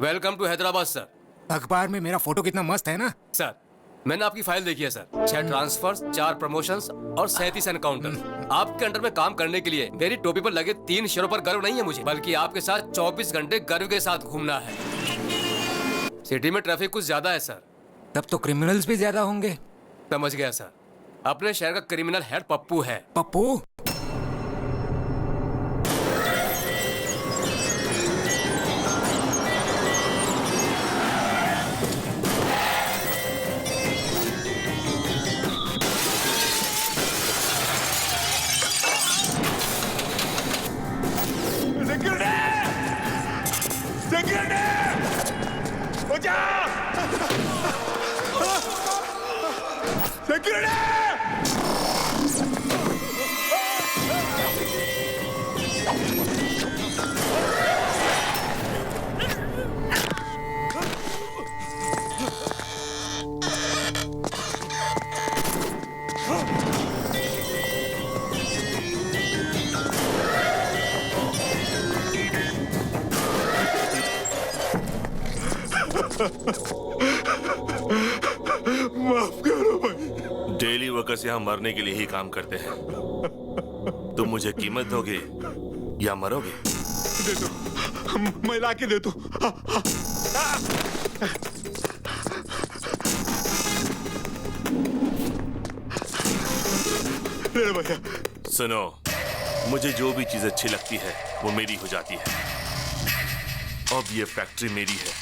Welcome to Hyderabad sir. अखबार में मेरा फोटो कितना मस्त है ना। सर मैंने आपकी फाइल देखी है सर। 6 ट्रांसफर्स, 4 प्रमोशंस और 37 एनकाउंटर। आपके अंडर में काम करने के लिए मेरी टोपी पर लगे 3 शेरों पर गर्व नहीं है मुझे, बल्कि आपके साथ 24 घंटे गर्व के साथ घूमना है। सिटी में ट्रैफिक कुछ ज्यादा है सर। तब तो क्रिमिनल्स भी ज्यादा होंगे। समझ गया सर। अपने शहर का क्रिमिनल हेड पप्पू है। पप्पू? माफ करो भाई। डेली वर्कर्स यहाँ मरने के लिए ही काम करते हैं। तुम मुझे कीमत दोगे या मरोगे? दे दो, मैं ला के दे दो। ले भैया। सुनो, मुझे जो भी चीज अच्छी लगती है वो मेरी हो जाती है। अब ये फैक्ट्री मेरी है,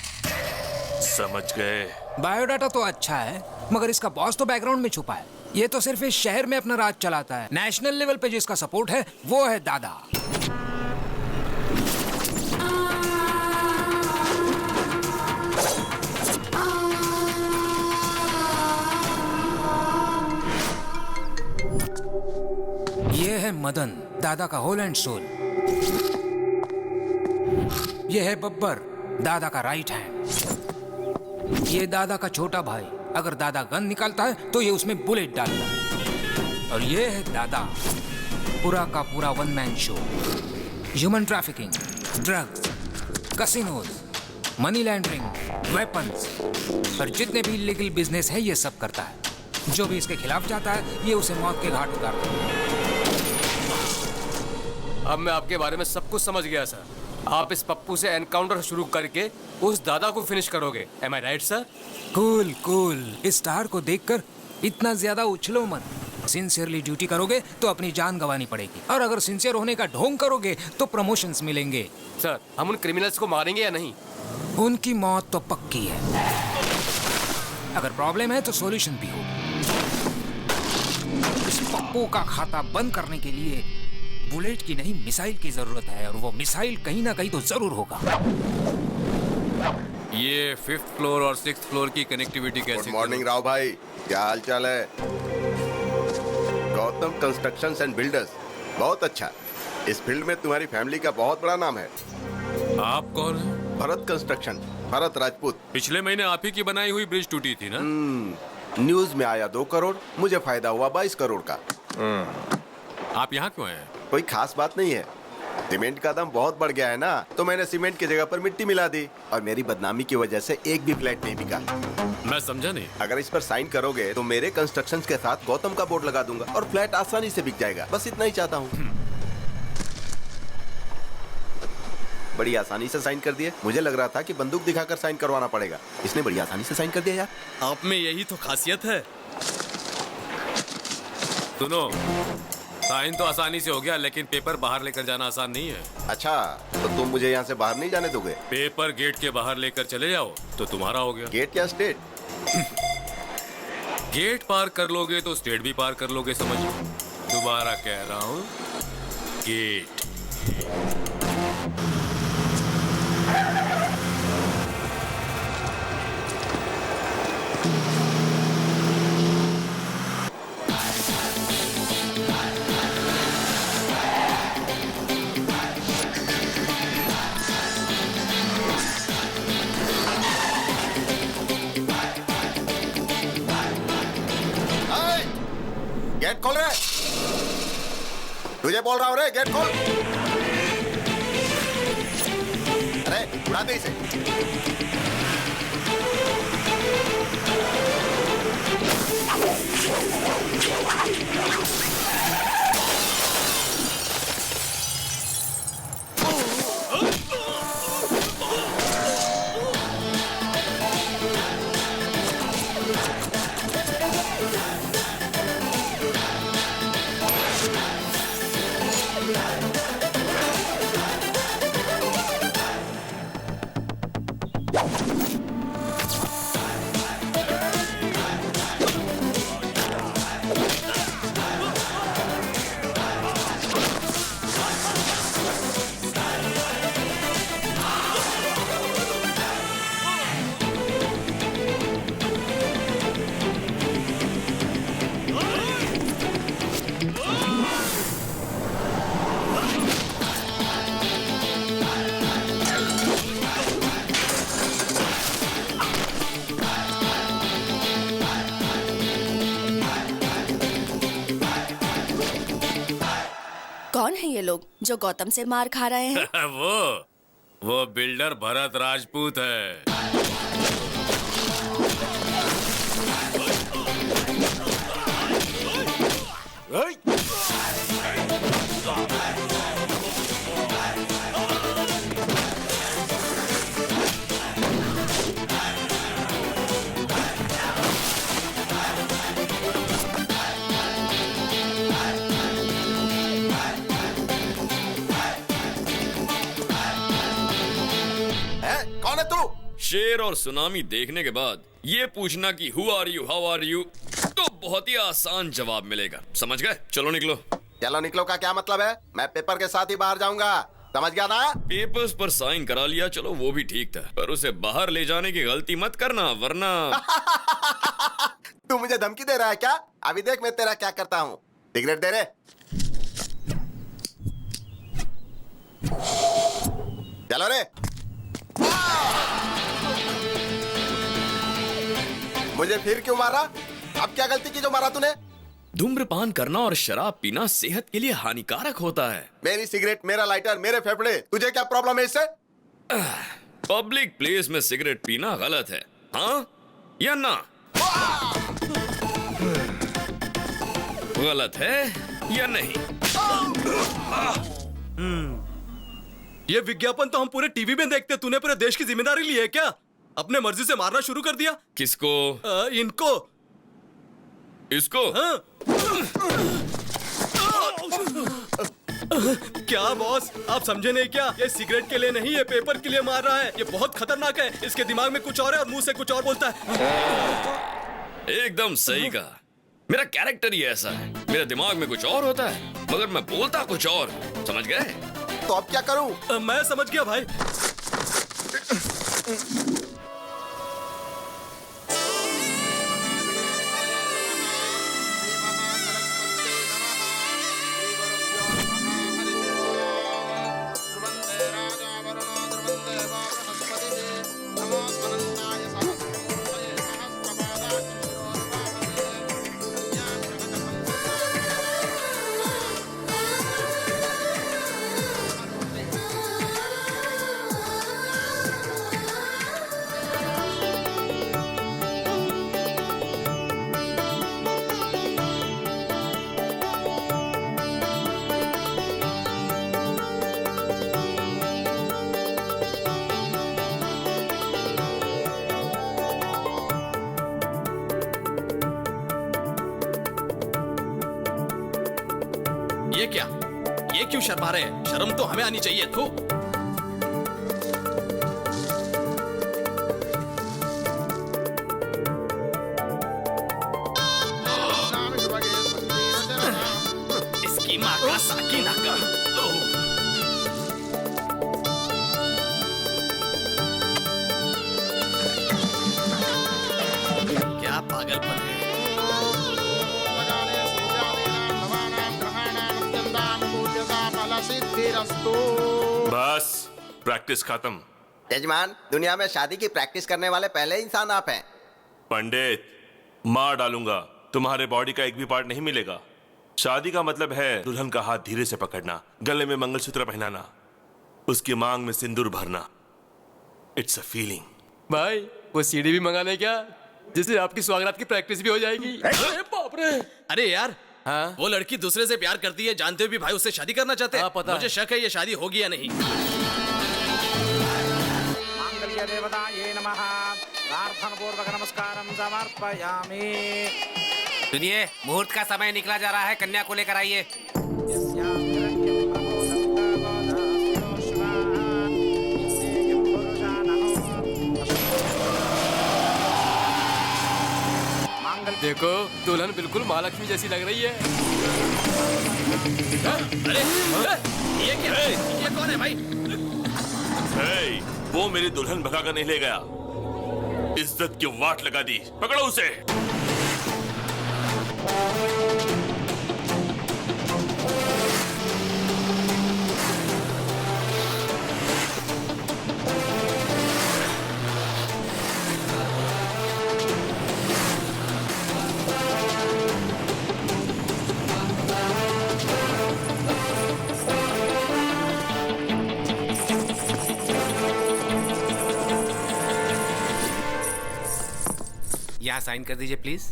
समझ गए? बायोडाटा तो अच्छा है, मगर इसका बॉस तो बैकग्राउंड में छुपा है। ये तो सिर्फ इस शहर में अपना राज चलाता है। नेशनल लेवल पे जिसका सपोर्ट है वो है दादा। ये है मदन, दादा का होल एंड सोल। ये है बब्बर, दादा का राइट हैंड। ये दादा का छोटा भाई, अगर दादा गन निकालता है तो ये उसमें बुलेट डालता है। और ये है दादा, पूरा का पूरा one man show. Human trafficking, drugs, casinos, money laundering, weapons और जितने भी इलीगल बिजनेस है ये सब करता है। जो भी इसके खिलाफ जाता है ये उसे मौत के घाट उतारता है। अब मैं आपके बारे में सब कुछ समझ गया सर। आप इस पप्पू से एनकाउंटर शुरू करके उस दादा को फिनिश करोगे। एम आई राइट सर? Cool cool. इस स्टार को देखकर इतना ज्यादा उछलो मत। सिंसियरली ड्यूटी करोगे तो अपनी जान गंवानी पड़ेगी, और अगर सिंसियर होने का ढोंग करोगे तो प्रमोशंस मिलेंगे। सर हम उन क्रिमिनल्स को मारेंगे या नहीं? उनकी मौत तो पक्की है। अगर प्रॉब्लम है तो सॉल्यूशन भी होगा। इस पप्पू का खाता बंद करने के लिए बुलेट की नहीं मिसाइल की जरूरत है, और वो मिसाइल कहीं ना कहीं तो जरूर होगा। ये 5th फ्लोर और 6th फ्लोर की कनेक्टिविटी कैसे? गुड मॉर्निंग राव भाई, क्या हाल चाल है? गौतम कंस्ट्रक्शंस एंड बिल्डर्स, बहुत अच्छा। इस फील्ड में तुम्हारी फैमिली का बहुत बड़ा नाम है। आप कौन हैं? भरत कंस्ट्रक्शन, भरत राजपूत। पिछले महीने आप ही की बनाई हुई ब्रिज टूटी थी ना? न्यूज में आया 2 करोड़, मुझे फायदा हुआ 22 करोड़ का। आप यहाँ क्यों हैं? कोई खास बात नहीं है, सीमेंट का दाम बहुत बढ़ गया है ना, तो मैंने सीमेंट की जगह पर मिट्टी मिला दी, और मेरी बदनामी की वजह से एक भी फ्लैट नहीं बिका। मैं समझा नहीं। अगर इस पर साइन करोगे तो मेरे कंस्ट्रक्शन के साथ गौतम का बोर्ड लगा दूंगा और फ्लैट आसानी से बिक जाएगा। बस इतना ही चाहता हूँ। बड़ी आसानी से साइन कर दिए। मुझे लग रहा था कि बंदूक दिखाकर साइन करवाना पड़ेगा, इसने बड़ी आसानी से साइन कर दिया यार। आप में यही तो खासियत है। सुनो, साइन तो आसानी से हो गया, लेकिन पेपर बाहर लेकर जाना आसान नहीं है। अच्छा, तो तुम मुझे यहाँ से बाहर नहीं जाने दोगे? पेपर गेट के बाहर लेकर चले जाओ तो तुम्हारा हो गया। गेट या स्टेट? गेट पार कर लोगे तो स्टेट भी पार कर लोगे, समझो। दोबारा कह रहा हूँ, गेट। गेट खोल रे, तुझे बोल रहा हूँ रे, गेट खोल। अरे उड़ा दे इसे। कौन है ये लोग जो गौतम से मार खा रहे हैं? वो बिल्डर भरत राजपूत है। कौन है तू? शेर और सुनामी देखने के बाद ये पूछना कि who are you, how are you, तो बहुत ही आसान जवाब मिलेगा। समझ गए? चलो निकलो। चलो निकलो का क्या मतलब है? मैं पेपर के साथ ही बाहर जाऊंगा, समझ गया ना? पेपर्स पर साइन करा लिया, चलो वो भी ठीक था, पर उसे बाहर ले जाने की गलती मत करना वरना। तू मुझे धमकी दे रहा है क्या? अभी देख मैं तेरा क्या करता हूँ। सिगरेट दे रे। चलो रे। मुझे फिर क्यों मारा? अब क्या गलती की जो मारा तूने? धूम्रपान करना और शराब पीना सेहत के लिए हानिकारक होता है। मेरी सिगरेट, मेरा लाइटर, मेरे फेफड़े, तुझे क्या प्रॉब्लम है इससे? पब्लिक प्लेस में सिगरेट पीना गलत है, हाँ या ना? गलत है या नहीं? ये विज्ञापन तो हम पूरे टीवी में देखते, तूने पूरे देश की जिम्मेदारी ली है क्या? अपने मर्जी से मारना शुरू कर दिया। किसको? इनको। इसको? हाँ। क्या बॉस, आप समझे नहीं क्या? ये सिगरेट के लिए नहीं, ये पेपर के लिए मार रहा है। ये बहुत खतरनाक है। इसके दिमाग में कुछ और है और मुंह से कुछ और बोलता है। एकदम सही कहा। मेरा कैरेक्टर ही ऐसा है, मेरे दिमाग में कुछ और होता है मगर मैं बोलता कुछ और। समझ गए? तो अब क्या करूं? मैं समझ गया भाई। ये क्या? ये क्यों शर्मा रहे हैं? शर्म तो हमें आनी चाहिए। थू। इसकी माँ का साकी नाका। क्या पागलपन है। बस प्रैक्टिस खत्म। यजमान, दुनिया में शादी की प्रैक्टिस करने वाले पहले इंसान आप हैं। पंडित, मार डालूंगा, तुम्हारे बॉडी का एक भी पार्ट नहीं मिलेगा। शादी का मतलब है दुल्हन का हाथ धीरे से पकड़ना, गले में मंगलसूत्र पहनाना, उसकी मांग में सिंदूर भरना, इट्स अ फीलिंग। भाई वो सीडी भी मंगा ले क्या, जिससे आपकी स्वागत की प्रैक्टिस भी हो जाएगी। अरे बाप रे। अरे यार, हाँ? वो लड़की दूसरे से प्यार करती है, जानते हुए भी भाई उससे शादी करना चाहते हैं। हाँ, पता मुझे है। शक है ये शादी होगी या नहीं। मांगल्य देवताये नमः। प्रार्थनापूर्वक नमस्कारं समर्पयामि। सुनिए, मुहूर्त का समय निकला जा रहा है, कन्या को लेकर आइए। देखो दुल्हन बिल्कुल महालक्ष्मी जैसी लग रही है। अरे ये क्या है? ये कौन है भाई? हे, वो मेरी दुल्हन भगा कर नहीं ले गया, इज्जत की वाट लगा दी। पकड़ो उसे। यहाँ साइन कर दीजिए प्लीज।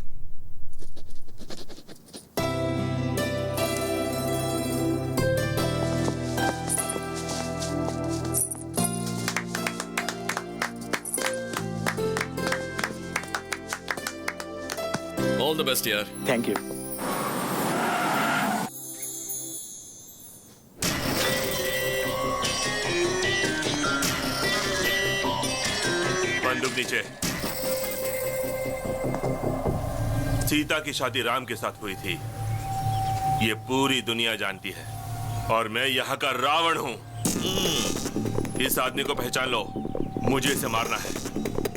ऑल द बेस्ट यार। Thank you. बंदूक नीचे। सीता की शादी राम के साथ हुई थी, ये पूरी दुनिया जानती है, और मैं यहाँ का रावण हूँ। इस आदमी को पहचान लो, मुझे इसे मारना है,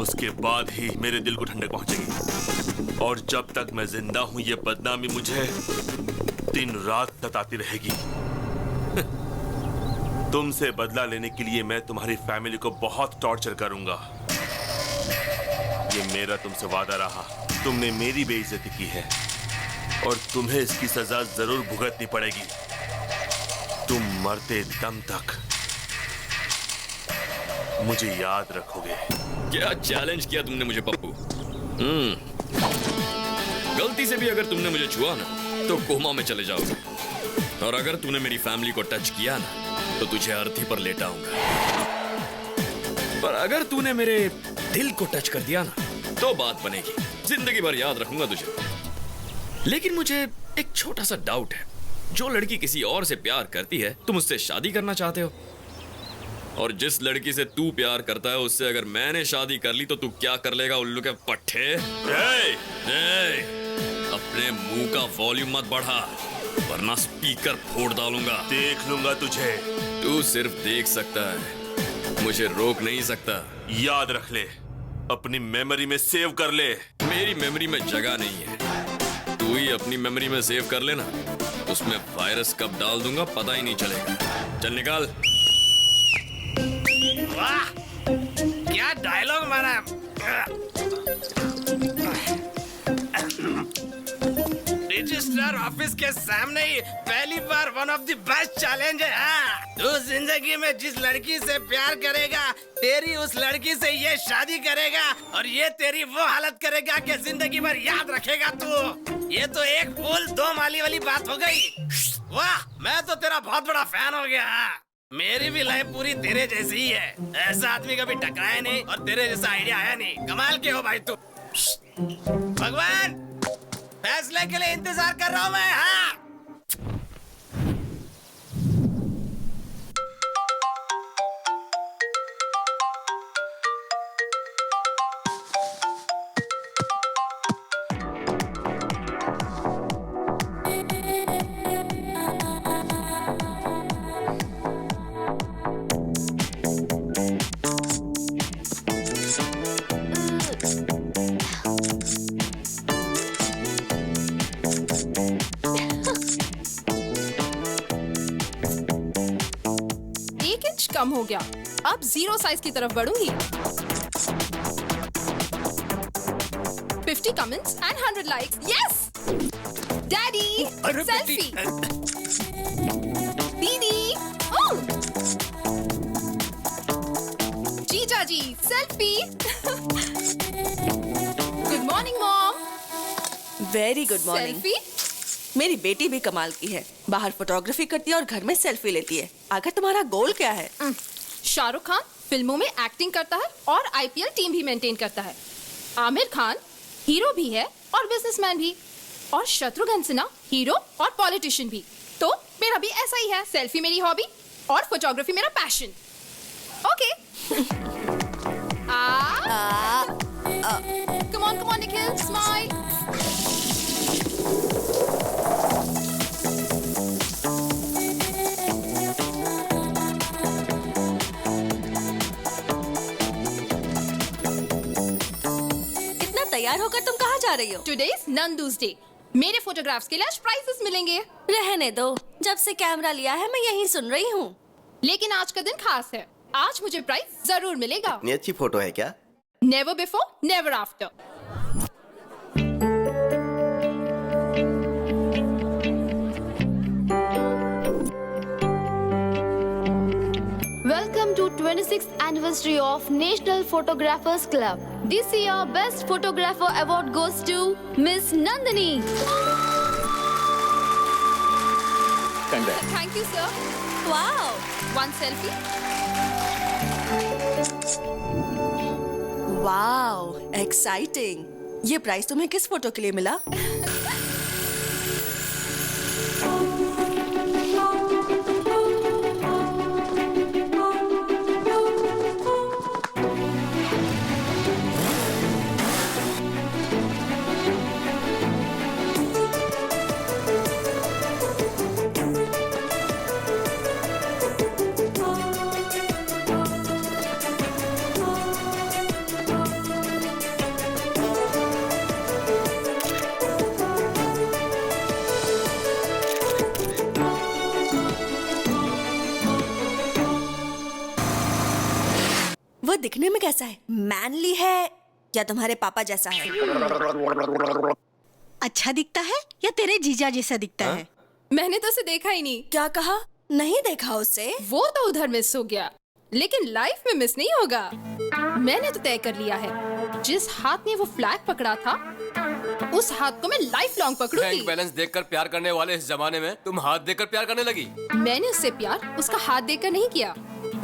उसके बाद ही मेरे दिल को ठंडक पहुंचेगी। और जब तक मैं जिंदा हूं ये बदनामी मुझे दिन रात सताती रहेगी। तुमसे बदला लेने के लिए मैं तुम्हारी फैमिली को बहुत टॉर्चर करूंगा। ये मेरा तुमसे वादा रहा। तुमने मेरी बेइज्जती की है और तुम्हें इसकी सजा जरूर भुगतनी पड़ेगी, तुम मरते दम तक मुझे याद रखोगे। क्या चैलेंज किया तुमने मुझे पप्पू। गलती से भी अगर तुमने मुझे छुआ ना तो कोमा में चले जाओगे, और अगर तूने मेरी फैमिली को टच किया ना तो तुझे अर्थी पर लेटाऊंगा। पर अगर तूने मेरे दिल को टच कर दिया ना तो बात बनेगी, जिंदगी भर याद रखूंगा तुझे। लेकिन मुझे एक छोटा सा डाउट है, जो लड़की किसी और से प्यार करती है तुम उससे शादी करना चाहते हो, और जिस लड़की से तू प्यार करता है उससे अगर मैंने शादी कर ली तो तू क्या कर लेगा उल्लू के पट्टे? अपने मुंह का वॉल्यूम मत बढ़ा वरना स्पीकर फोड़ डालूंगा। देख लूंगा तुझे। तू सिर्फ देख सकता है, मुझे रोक नहीं सकता। याद रख ले, अपनी मेमोरी में सेव कर ले। मेरी मेमोरी में जगह नहीं है, तू ही अपनी मेमोरी में सेव कर लेना, उसमें वायरस कब डाल दूंगा पता ही नहीं चलेगा। चल निकाल। वाह, क्या डायलॉग मारा। रजिस्ट्रार ऑफिस के सामने ही पहली बार one of the best challenge है। हाँ, तू जिंदगी में जिस लड़की से प्यार करेगा तेरी उस लड़की से ये शादी करेगा, और ये तेरी वो हालत करेगा कि जिंदगी भर याद रखेगा तू। ये तो एक फूल दो माली वाली बात हो गई। वाह, मैं तो तेरा बहुत बड़ा फैन हो गया। मेरी भी लाइफ पूरी तेरे जैसी ही है, ऐसा आदमी कभी टकराया नहीं और तेरे जैसा आइडिया आया नहीं। कमाल के हो भाई तू। भगवान, फैसले के लिए इंतजार कर रहा हूँ मैं। हाँ, कम हो गया, अब 0 साइज की तरफ बढ़ूंगी। 50 comments and 100 likes. Yes! Daddy, selfie. दीदी, oh! जीजा जी बेटी selfie. Good morning mom. Very good morning. Selfie. मेरी बेटी भी कमाल की है, बाहर फोटोग्राफी करती है और घर में सेल्फी लेती है। आखिर तुम्हारा गोल क्या है? शाहरुख खान फिल्मों में एक्टिंग करता है और आईपीएल टीम भी मेंटेन करता है। आमिर खान हीरो भी है और बिजनेसमैन भी, और शत्रुघ्न सिन्हा हीरो और पॉलिटिशियन भी। तो मेरा भी ऐसा ही है, सेल्फी मेरी हॉबी और फोटोग्राफी मेरा passion. Okay. Come on Nikhil, smile. इतना तैयार होकर तुम कहाँ जा रही हो? Today's Nandu's day. मेरे फोटोग्राफ्स के लिए आज प्राइजेस मिलेंगे। रहने दो, जब से कैमरा लिया है मैं यही सुन रही हूँ। लेकिन आज का दिन खास है, आज मुझे प्राइज जरूर मिलेगा। इतनी अच्छी फोटो है क्या? Never before never after. Welcome to 26th anniversary of National Photographers Club. This year, Best Photographer Award goes to Miss Nandini. Thank you, sir. Wow, One selfie. Wow, exciting. ये price तुम्हें किस photo के लिए मिला? वो दिखने में कैसा है? मैनली है या तुम्हारे पापा जैसा है? अच्छा दिखता है या तेरे जीजा जैसा दिखता है? मैंने तो उसे देखा ही नहीं। क्या कहा? नहीं देखा उसे? वो तो उधर मिस हो गया, लेकिन लाइफ में मिस नहीं होगा। मैंने तो तय कर लिया है, जिस हाथ ने वो फ्लैग पकड़ा था उस हाथ को मैं लाइफ लॉन्ग पकड़ूंगी। बैंक बैलेंस देखकर प्यार करने वाले इस जमाने में तुम हाथ देकर प्यार करने लगी। मैंने उससे प्यार उसका हाथ देकर नहीं किया,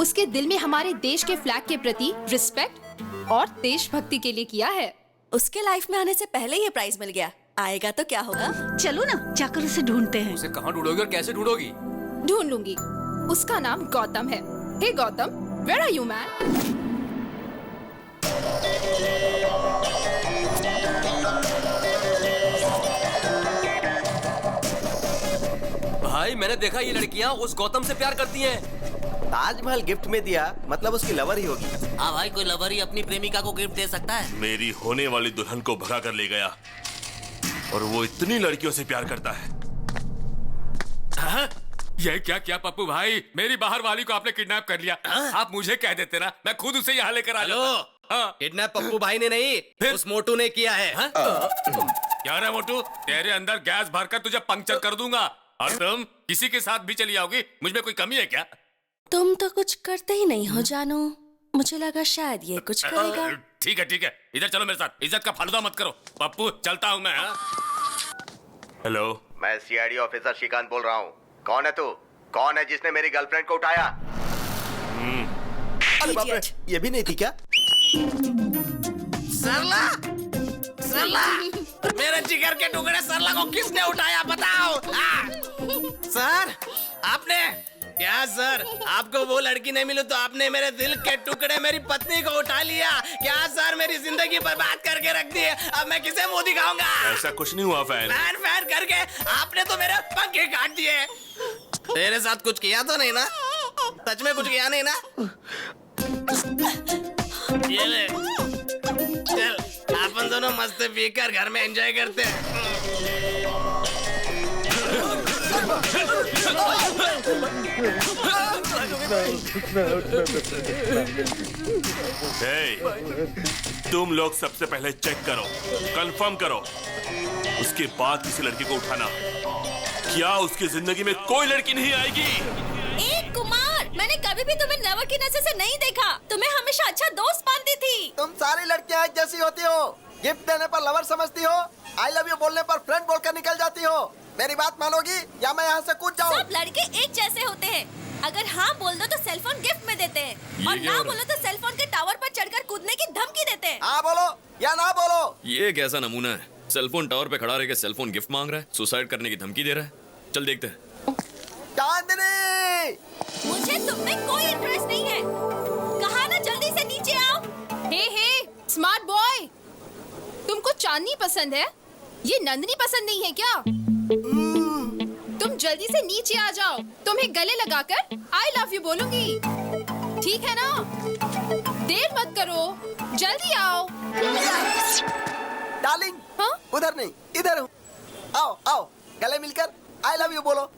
उसके दिल में हमारे देश के फ्लैग के प्रति रिस्पेक्ट और देशभक्ति के लिए किया है। उसके लाइफ में आने से पहले ये प्राइज मिल गया, आएगा तो क्या होगा? चलो ना जाकर उसे ढूंढते हैं। उसे कहाँ ढूंढोगी और कैसे ढूंढोगी? ढूंढ लूंगी। उसका नाम गौतम है। Hey Gautam, where are you man? भाई मैंने देखा ये लड़कियां उस गौतम से प्यार करती हैं। ताजमहल गिफ्ट में दिया मतलब उसकी लवर ही होगी। हाँ भाई, कोई लवर ही अपनी प्रेमिका को गिफ्ट दे सकता है। मेरी होने वाली दुल्हन को भगा कर ले गया और वो इतनी लड़कियों से प्यार करता है। हाँ? ये क्या क्या पप्पू भाई, मेरी बाहर वाली को आपने किडनैप कर लिया। आप मुझे कह देते ना, मैं खुद उसे यहाँ लेकर आ जाता। किडनैप पप्पू भाई ने नहीं, उस मोटू ने किया है। क्या रे मोटू, तेरे अंदर गैस भरकर तुझे पंक्चर कर दूंगा। और तुम किसी के साथ भी चली आओगी, मुझ में कोई कमी है क्या? तुम तो कुछ करते ही नहीं हो जानू, मुझे लगा शायद ये कुछ करेगा। ठीक है, इधर चलो मेरे साथ। इज्जत का फालूदा मत करो पप्पू, चलता हूँ मैं। हेलो, मैं सीआईडी ऑफिसर श्रीकांत बोल रहा हूँ। कौन है तू? कौन है जिसने मेरी गर्लफ्रेंड को उठाया? अरे बाप रे, ये भी नहीं थी क्या? सरला, सरला, मेरे जिगर के टुकड़े सरला को किसने उठाया बताओ? सर, आपने क्या? सर, आपको वो लड़की नहीं मिली तो आपने मेरे दिल के टुकड़े मेरी पत्नी को उठा लिया क्या? सर, मेरी जिंदगी बर्बाद करके रख दी है, अब मैं किसे मुंह दिखाऊंगा? ऐसा कुछ नहीं हुआ फैन। फैन करके आपने तो मेरे पंखे काट दिए। तेरे साथ कुछ किया तो नहीं ना? सच में कुछ किया नहीं ना? ये ले, चल अपन दोनों मस्त पीकर घर में एंजॉय करते हैं। तुम लोग सबसे पहले चेक करो, कंफर्म करो, उसके बाद किसी लड़की को उठाना। क्या उसकी जिंदगी में कोई लड़की नहीं आएगी? कुमार, मैंने कभी भी तुम्हें नेवर की नजर से नहीं देखा। तुम्हें हमेशा अच्छा दोस्त मानती थी। तुम सारी लड़कियां एक जैसी होती हो। गिफ्ट देने पर लवर समझती हो, आई लव यू बोलने पर फ्रेंड बोलकर निकल जाती हो। मेरी बात मानोगी या मैं यहाँ से कूद जाऊँ? सब लड़के एक जैसे होते हैं। अगर हाँ बोल दो तो सेलफोन गिफ्ट में देते हैं और ना बोलो तो सेलफोन के टावर पर चढ़कर कूदने की धमकी देते हैं। हाँ बोलो या ना बोलो। ये कैसा नमूना है? सेलफोन टावर पे खड़ा रह के सेलफोन गिफ्ट मांग रहा है, सुसाइड करने की धमकी दे रहा है। चल देखते हैं। चांदनी, मुझे तुम में कोई इंटरेस्ट नहीं है। कहा ना जल्दी से नीचे आओ। हे स्मार्ट बॉय, तुमको चांदनी पसंद है, ये नंदनी पसंद नहीं है क्या? तुम जल्दी से नीचे आ जाओ, तुम्हें गले लगाकर आई लव यू बोलूंगी, ठीक है ना? देर मत करो, जल्दी आओ। डार्लिंग, हाँ? उधर नहीं इधर हूँ। आओ आओ, गले मिलकर आई लव यू बोलो।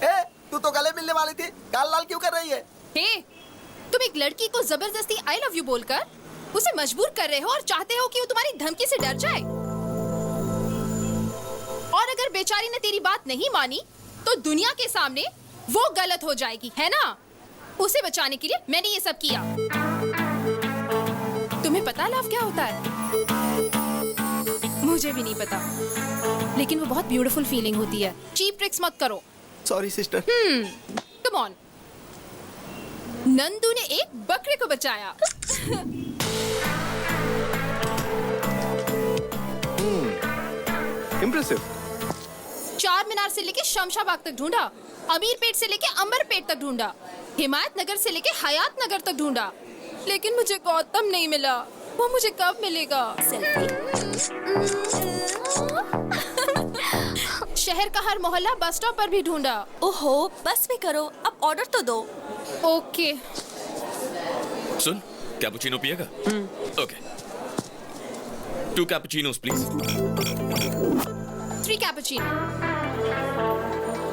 ए, तू तो गले मिलने वाली थी, गाल लाल क्यों कर रही है? हे, तुम एक लड़की को जबरदस्ती आई लव यू बोलकर उसे मजबूर कर रहे हो और चाहते हो कि वो तुम्हारी धमकी से डर जाए। और अगर बेचारी ने तेरी बात नहीं मानी तो दुनिया के सामने वो गलत हो जाएगी, है ना? उसे बचाने के लिए मैंने ये सब किया। तुम्हें पता लव क्या होता है? मुझे भी नहीं पता, लेकिन वो बहुत ब्यूटीफुल फीलिंग होती है। चीप ट्रिक्स मत करो। Sorry sister. Come on. Nandu ने एक बकरे को बचाया। इम्प्रेसिव। चार मीनार से लेके शमशाबाग तक ढूंढा, अमीर पेट से लेके अंबर पेट तक ढूंढा, हिमायत नगर से लेके हयात नगर तक ढूंढा, लेकिन मुझे गौतम नहीं मिला। वो मुझे कब मिलेगा? शहर का हर मोहल्ला बस स्टॉप पर भी ढूंढा। ओहो, बस भी करो, अब ऑर्डर तो दो। ओके। सुन, कैपुचिनो पिएगा? ओके। 2 cappuccinos please. 3 कैपुचिनो।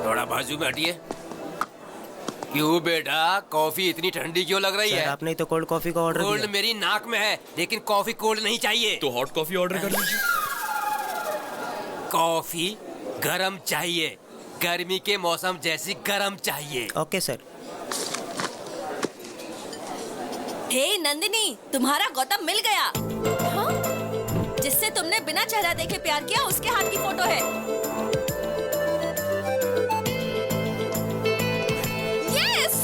थोड़ा बाजू में हटिए। क्यों बेटा, कॉफी इतनी ठंडी क्यों लग रही है? आपने तो कोल्ड कॉफी का ऑर्डर कोल्ड मेरी नाक में है, लेकिन कॉफी कोल्ड नहीं चाहिए। तो हॉट कॉफी ऑर्डर कर लीजिए। कॉफी गरम चाहिए, गर्मी के मौसम जैसी गरम चाहिए। Okay sir. हे नंदिनी, तुम्हारा गौतम मिल गया। हाँ? जिससे तुमने बिना चेहरा देखे प्यार किया, उसके हाथ की फोटो है। यस।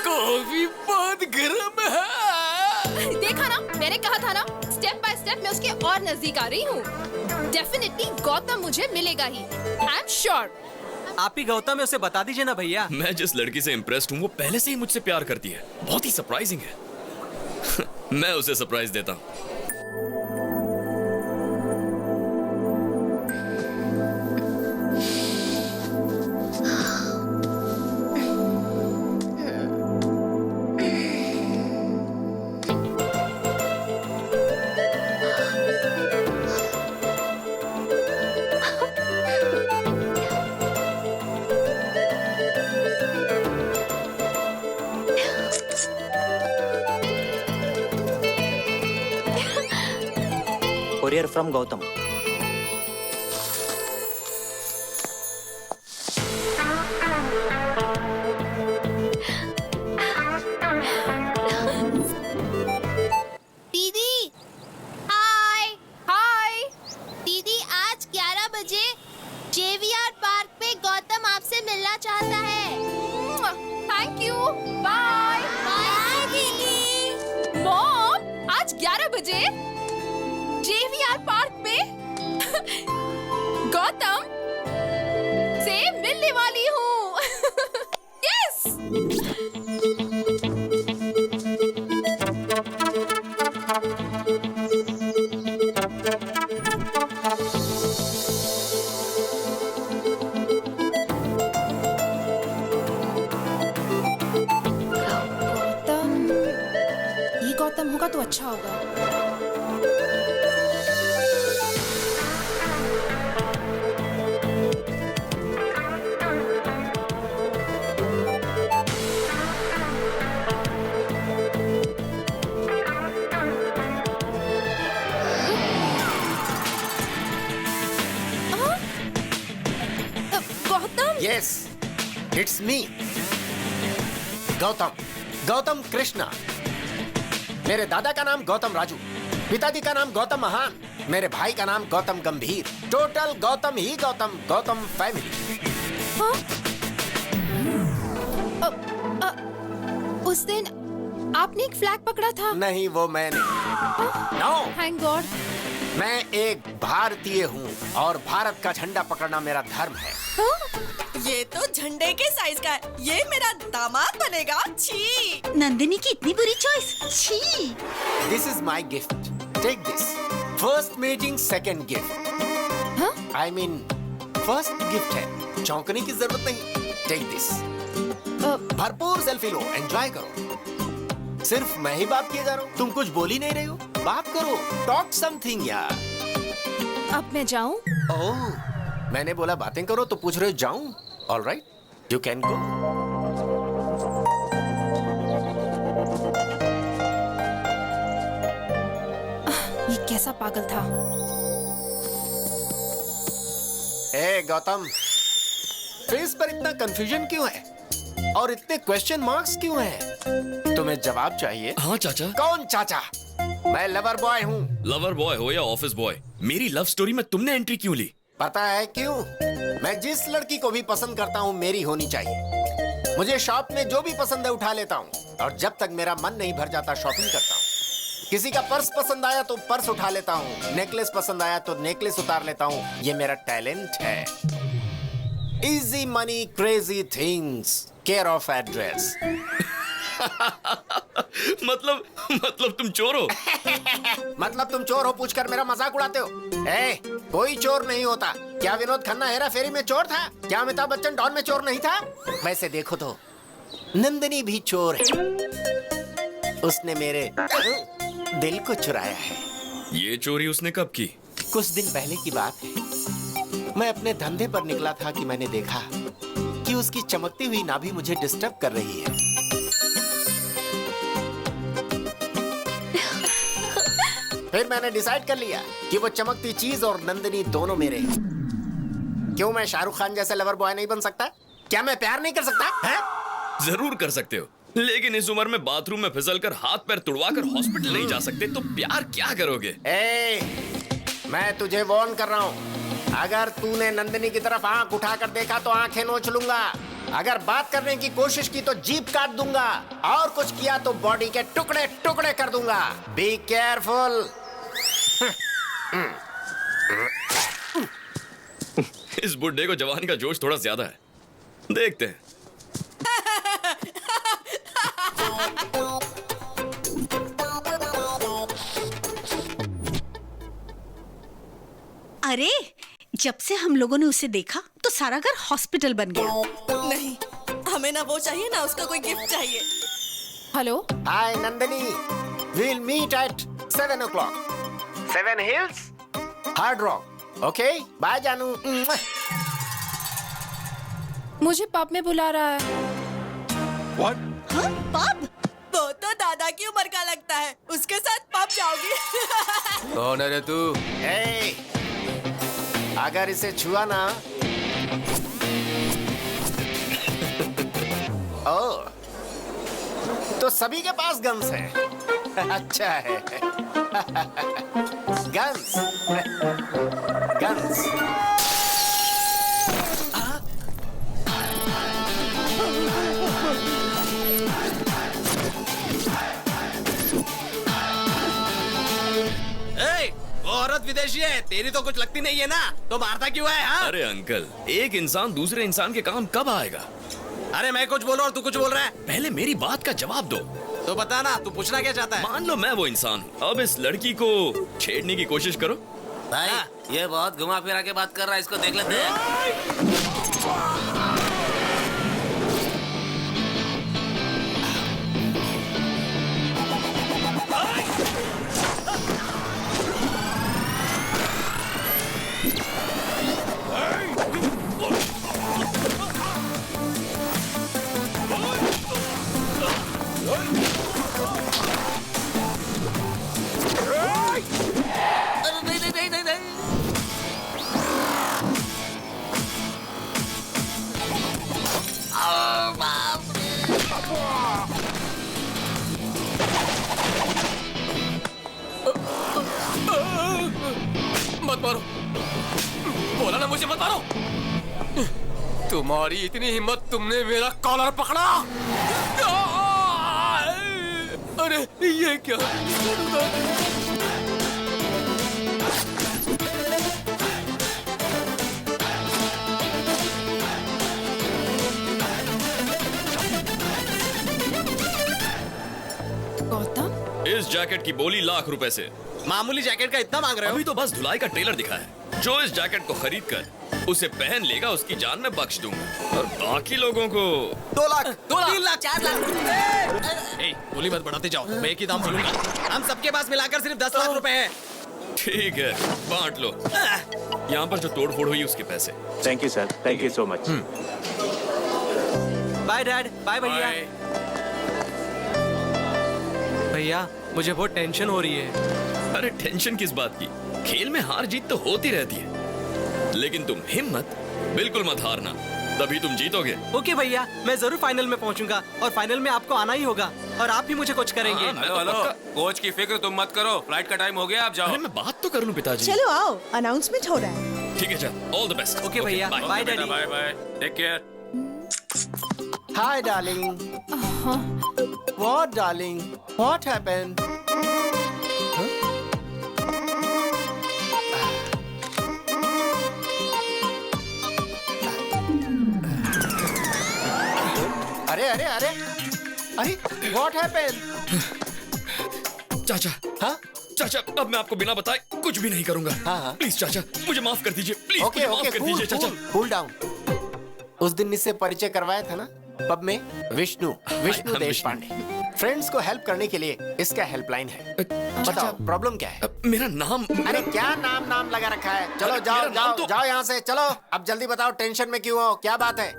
कॉफी बहुत गर्म है। देखा ना, मैंने कहा था ना, स्टेप बाय स्टेप मैं उसके और नजदीक आ रही हूँ। डेफिनेटली गौतम मुझे मिलेगा ही। I am sure. आप ही गौतम है, उसे बता दीजिए ना भैया। मैं जिस लड़की से इम्प्रेस्ड हूँ वो पहले से ही मुझसे प्यार करती है। बहुत ही सरप्राइजिंग है। मैं उसे सरप्राइज देता हूँ। Courier from Gautam. दीदी, हाय हाय। दीदी, आज 11 बजे JVR पार्क पे गौतम आपसे मिलना चाहता है। थैंक यू, बाय बाय दीदी। मॉम, आज 11 बजे JVR पार्क पे गौतम से मिलने वाली हूँ। यस। गौतम, ये गौतम होगा तो अच्छा होगा। Yes, it's me, Gautam, Gautam Krishna. मेरे दादा का नाम गौतम राजू, पिताजी का नाम गौतम महान, मेरे भाई का नाम गौतम गंभीर। टोटल गौतम ही गौतम, गौतम फैमिली। उस दिन आपने एक फ्लैग पकड़ा था। नहीं, वो मैंने। No, thank God. मैं एक भारतीय हूँ और भारत का झंडा पकड़ना मेरा धर्म है। ये तो झंडे के साइज का है। ये मेरा दामाद बनेगा। छी। नंदिनी की इतनी बुरी चॉइस। छी। This is my gift, take this. First meeting second gift. I mean first gift है, चौंकने की जरूरत नहीं। Take this. भरपूर सेल्फी लो, एंजॉय करो। सिर्फ मैं ही बात किए जा रहा हूँ, तुम कुछ बोल ही नहीं रही हो। बात करो, टॉक समथिंग यार। अब मैं जाऊँ? ओह, मैंने बोला बातें करो तो पूछ रहे हो जाऊं? All right, you can go. ये कैसा पागल था? ए गौतम, फेस पर इतना कंफ्यूजन क्यों है और इतने क्वेश्चन मार्क्स क्यों हैं? तुम्हें जवाब चाहिए? हाँ चाचा। कौन चाचा? मैं लवर बॉय हूँ। लवर बॉय हो या ऑफिस बॉय, मेरी लव स्टोरी में तुमने एंट्री क्यों ली? पता है क्यों? मैं जिस लड़की को भी पसंद करता हूँ मेरी होनी चाहिए। मुझे शॉप में जो भी पसंद है उठा लेता हूँ और जब तक मेरा मन नहीं भर जाता शॉपिंग करता हूँ। किसी का पर्स पसंद आया तो पर्स उठा लेता हूँ, नेकलेस पसंद आया तो नेकलेस उतार लेता हूँ। ये मेरा टैलेंट है। Easy money, crazy things, care of address. मतलब तुम चोर हो? मतलब तुम चोर हो पूछकर मेरा मजाक उड़ाते हो? ए, कोई चोर नहीं होता। क्या विनोद खन्ना हेरा फेरी में चोर था? क्या अमिताभ बच्चन डॉन में चोर नहीं था? वैसे देखो तो नंदिनी भी चोर है। उसने मेरे दिल को चुराया है। ये चोरी उसने कब की? कुछ दिन पहले की बात है। मैं अपने धंधे पर निकला था कि मैंने देखा कि उसकी चमकती हुई नाभि मुझे डिस्टर्ब कर रही है। फिर मैंने डिसाइड कर लिया कि वो चमकती चीज और नंदिनी दोनों मेरे हैं। क्यों मैं शाहरुख खान जैसा लवर बॉय नहीं बन सकता? क्या मैं प्यार नहीं कर सकता है? जरूर कर सकते हो, लेकिन इस उम्र में बाथरूम में फिसलकर हाथ पैर तुड़वाकर हॉस्पिटल नहीं जा सकते तो प्यार क्या करोगे? मैं तुझे वार्न कर रहा हूँ, अगर तूने नंदिनी की तरफ आंख उठाकर देखा तो आंखें नोच लूंगा। अगर बात करने की कोशिश की तो जीभ काट दूंगा और कुछ किया तो बॉडी के टुकड़े टुकड़े कर दूंगा। Be careful. इस बुड्ढे को जवानी का जोश थोड़ा ज्यादा है, देखते हैं। अरे, जब से हम लोगों ने उसे देखा तो सारा घर हॉस्पिटल बन गया। नहीं, हमें ना वो चाहिए ना उसका कोई गिफ्ट चाहिए। Hello, hi Nandini, we'll meet at 7 o'clock. 7 Hills, Hard Rock. Okay, bye जानू। मुझे पब में बुला रहा है। What? हाँ, पब? वो तो दादा की उम्र का लगता है, उसके साथ पब जाओगी? कौन है रे तू? अगर इसे छुआ ना ओ, तो सभी के पास गन्स हैं। अच्छा है। Guns, guns. वो औरत विदेशी है, तेरी तो कुछ लगती नहीं है ना, तो मारता क्यों है? हाँ? अरे अंकल, एक इंसान दूसरे इंसान के काम कब आएगा? अरे मैं कुछ बोल रहा हूँ, तू कुछ बोल रहा है। पहले मेरी बात का जवाब दो। तो बता ना, तू पूछना क्या चाहता है? मान लो मैं वो इंसान हूँ, अब इस लड़की को छेड़ने की कोशिश करो। भाई, ये बहुत घुमा फिरा के बात कर रहा है, इसको देख लेते हैं। मत मारो, बोला ना मुझे मत मारो। तुम्हारी इतनी हिम्मत, तुमने मेरा कॉलर पकड़ा। अरे ये क्या? गौतम, इस जैकेट की बोली ₹1,00,000 से। मामूली जैकेट का इतना मांग रहे हो? अभी तो बस धुलाई का ट्रेलर दिखा है। जो इस जैकेट को खरीद कर उसे पहन लेगा, उसकी जान मैं बख्श दूंगा, और बाकी लोगों को 2 लाख, 2 लाख, 3 लाख, 4 लाख। बोली मत बढ़ाते जाओ, मैं एक ही दाम बोलूंगा। हम सबके पास मिलाकर सिर्फ 10 लाख रुपए हैं। ठीक है, बांट लो। यहाँ पर जो तोड़-फोड़ हुई उसके पैसे। Thank you sir, thank you so much. Bye dad, bye भैया। भैया मुझे बहुत टेंशन हो रही है। अरे टेंशन किस बात की? खेल में हार जीत तो होती रहती है, लेकिन तुम हिम्मत बिल्कुल मत हारना, तभी तुम जीतोगे। ओके भैया, मैं जरूर फाइनल में पहुंचूंगा, और फाइनल में आपको आना ही होगा, और आप भी मुझे कुछ करेंगे। हेलो, कोच की फिक्र तुम मत करो, फ्लाइट का टाइम हो गया, आप जाओ। अरे मैं बात तो कर लूं पिताजी। चलो आओ, अनाउंसमेंट हो रहा है। ठीक है, चल, ऑल द बेस्ट। ओके भैया, bye daddy. Bye bye, take care. Hi darling. What darling? What happened? अरे अरे अरे अरे व्हाट हैपेंड? चाचा, हाँ चाचा, अब मैं आपको बिना बताए कुछ भी नहीं करूंगा। हाँ। प्लीज चाचा, मुझे माफ कर दीजिए, प्लीज ओके मुझे ओके, माफ कर दीजिए चाचा। Cool down. उस दिन इससे परिचय करवाया था ना पब में, विष्णु देश पांडे। फ्रेंड्स को हेल्प करने के लिए इसका हेल्पलाइन है। बताओ प्रॉब्लम क्या है? मेरा नाम। अरे क्या नाम लगा रखा है? चलो जाओ जाओ यहाँ से, चलो अब जल्दी बताओ, टेंशन में क्यों हो, क्या बात है?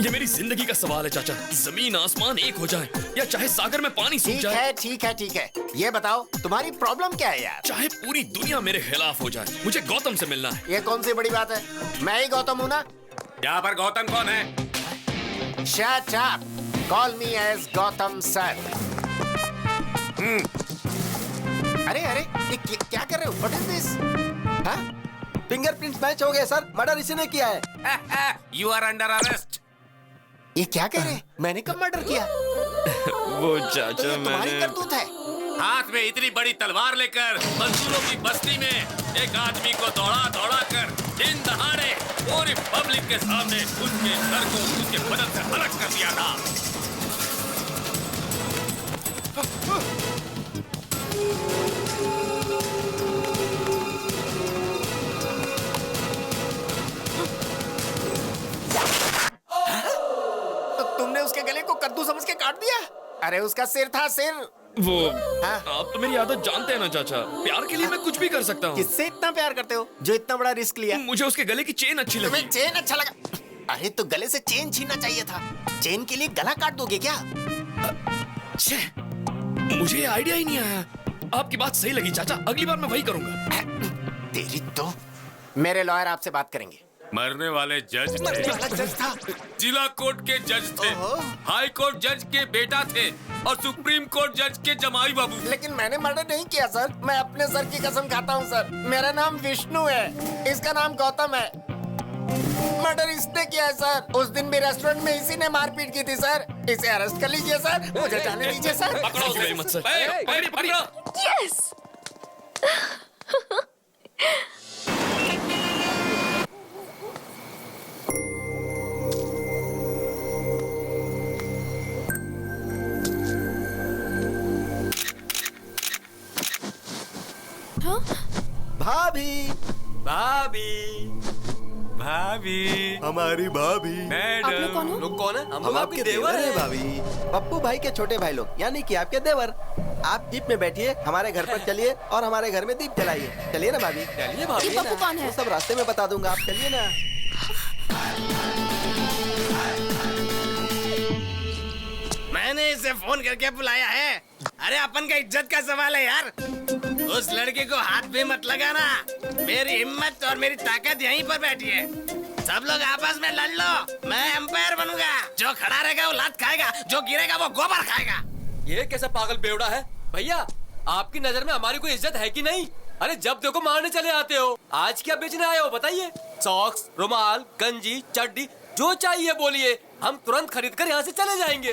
ये मेरी जिंदगी का सवाल है चाचा, जमीन आसमान एक हो जाए या चाहे सागर में पानी सूख जाए। ठीक है, ये बताओ तुम्हारी प्रॉब्लम क्या है यार? चाहे पूरी दुनिया मेरे खिलाफ हो जाए, मुझे गौतम से मिलना है। ये कौन सी बड़ी बात है? मैं ही गौतम हूँ ना। यहाँ पर गौतम कौन है? Shut up. Call me as Gautam sir. अरे ये क्या कर रहे हो? What is this? हाँ? फिंगरप्रिंट्स मैच हो गए सर, मर्डर इसी ने किया है। You are under arrest. ये क्या कह रहे हैं? मैंने कब मर्डर किया? वो चाचा, तो ये तुम्हारी मैंने करतूत है। हाथ में इतनी बड़ी तलवार लेकर मजदूरों की बस्ती में एक आदमी को दौड़ा कर दिन दहाड़े पूरी पब्लिक के सामने उसके सर को उसके बदन से अलग कर दिया था। तो तुमने उसके गले को कद्दू समझ के काट दिया? अरे उसका सिर था, सिर। वो आप तो मेरी आदत जानते हैं ना चाचा, प्यार के लिए मैं कुछ भी कर सकता हूँ। किससे इतना प्यार करते हो जो इतना बड़ा रिस्क लिया? मुझे उसके गले की चेन अच्छी लगी। तुम्हें चेन अच्छा लगा? अरे तो गले से चेन छीनना चाहिए था। चेन के लिए गला काट दोगे क्या? मुझे ये आइडिया ही नहीं आया। आपकी बात सही लगी चाचा, अगली बार मैं वही करूंगा। तेरी तो। मेरे लॉयर आपसे बात करेंगे। मरने वाले जज था। जिला कोर्ट के जज थे, हाई कोर्ट जज के बेटा थे, और सुप्रीम कोर्ट जज के जमाई बाबू। लेकिन मैंने मर्डर नहीं किया सर, मैं अपने सर की कसम खाता हूँ सर। मेरा नाम विष्णु है, इसका नाम गौतम है। मर्डर इसने किया है सर। उस दिन भी रेस्टोरेंट में इसी ने मारपीट की थी सर। इसे अरेस्ट कर लीजिए सर, मुझे जाने दीजिए सर। पकड़ो उसे मत सर। पकड़ो। यस। भाभी, हमारी भाभी। आप लोग कौन हो? लोग कौन है? हम आपके देवर हैं भाभी, पप्पू भाई के छोटे भाई लोग, यानी कि आपके देवर। आप जीप में बैठिए, हमारे घर पर चलिए और हमारे घर में दीप जलाइए। चलिए ना भाभी। चलिए भाभी। ये पप्पू कौन है? वो सब रास्ते में बता दूंगा, आप चलिए ना। मैंने इसे फोन करके बुलाया है। अरे अपन का इज्जत का सवाल है यार। उस लड़के को हाथ भी मत लगाना। मेरी हिम्मत और मेरी ताकत यहीं पर बैठी है। सब लोग आपस में लड़ लो, मैं एम्पायर बनूंगा। जो खड़ा रहेगा वो लात खाएगा, जो गिरेगा वो गोबर खाएगा। ये कैसा पागल बेवड़ा है? भैया, आपकी नजर में हमारी कोई इज्जत है कि नहीं? अरे जब देखो मारने चले आते हो। आज क्या बेचने आए हो बताइए? सॉक्स, रुमाल, गंजी, चड्डी, जो चाहिए बोलिए, हम तुरंत खरीद कर यहाँ से चले जाएंगे।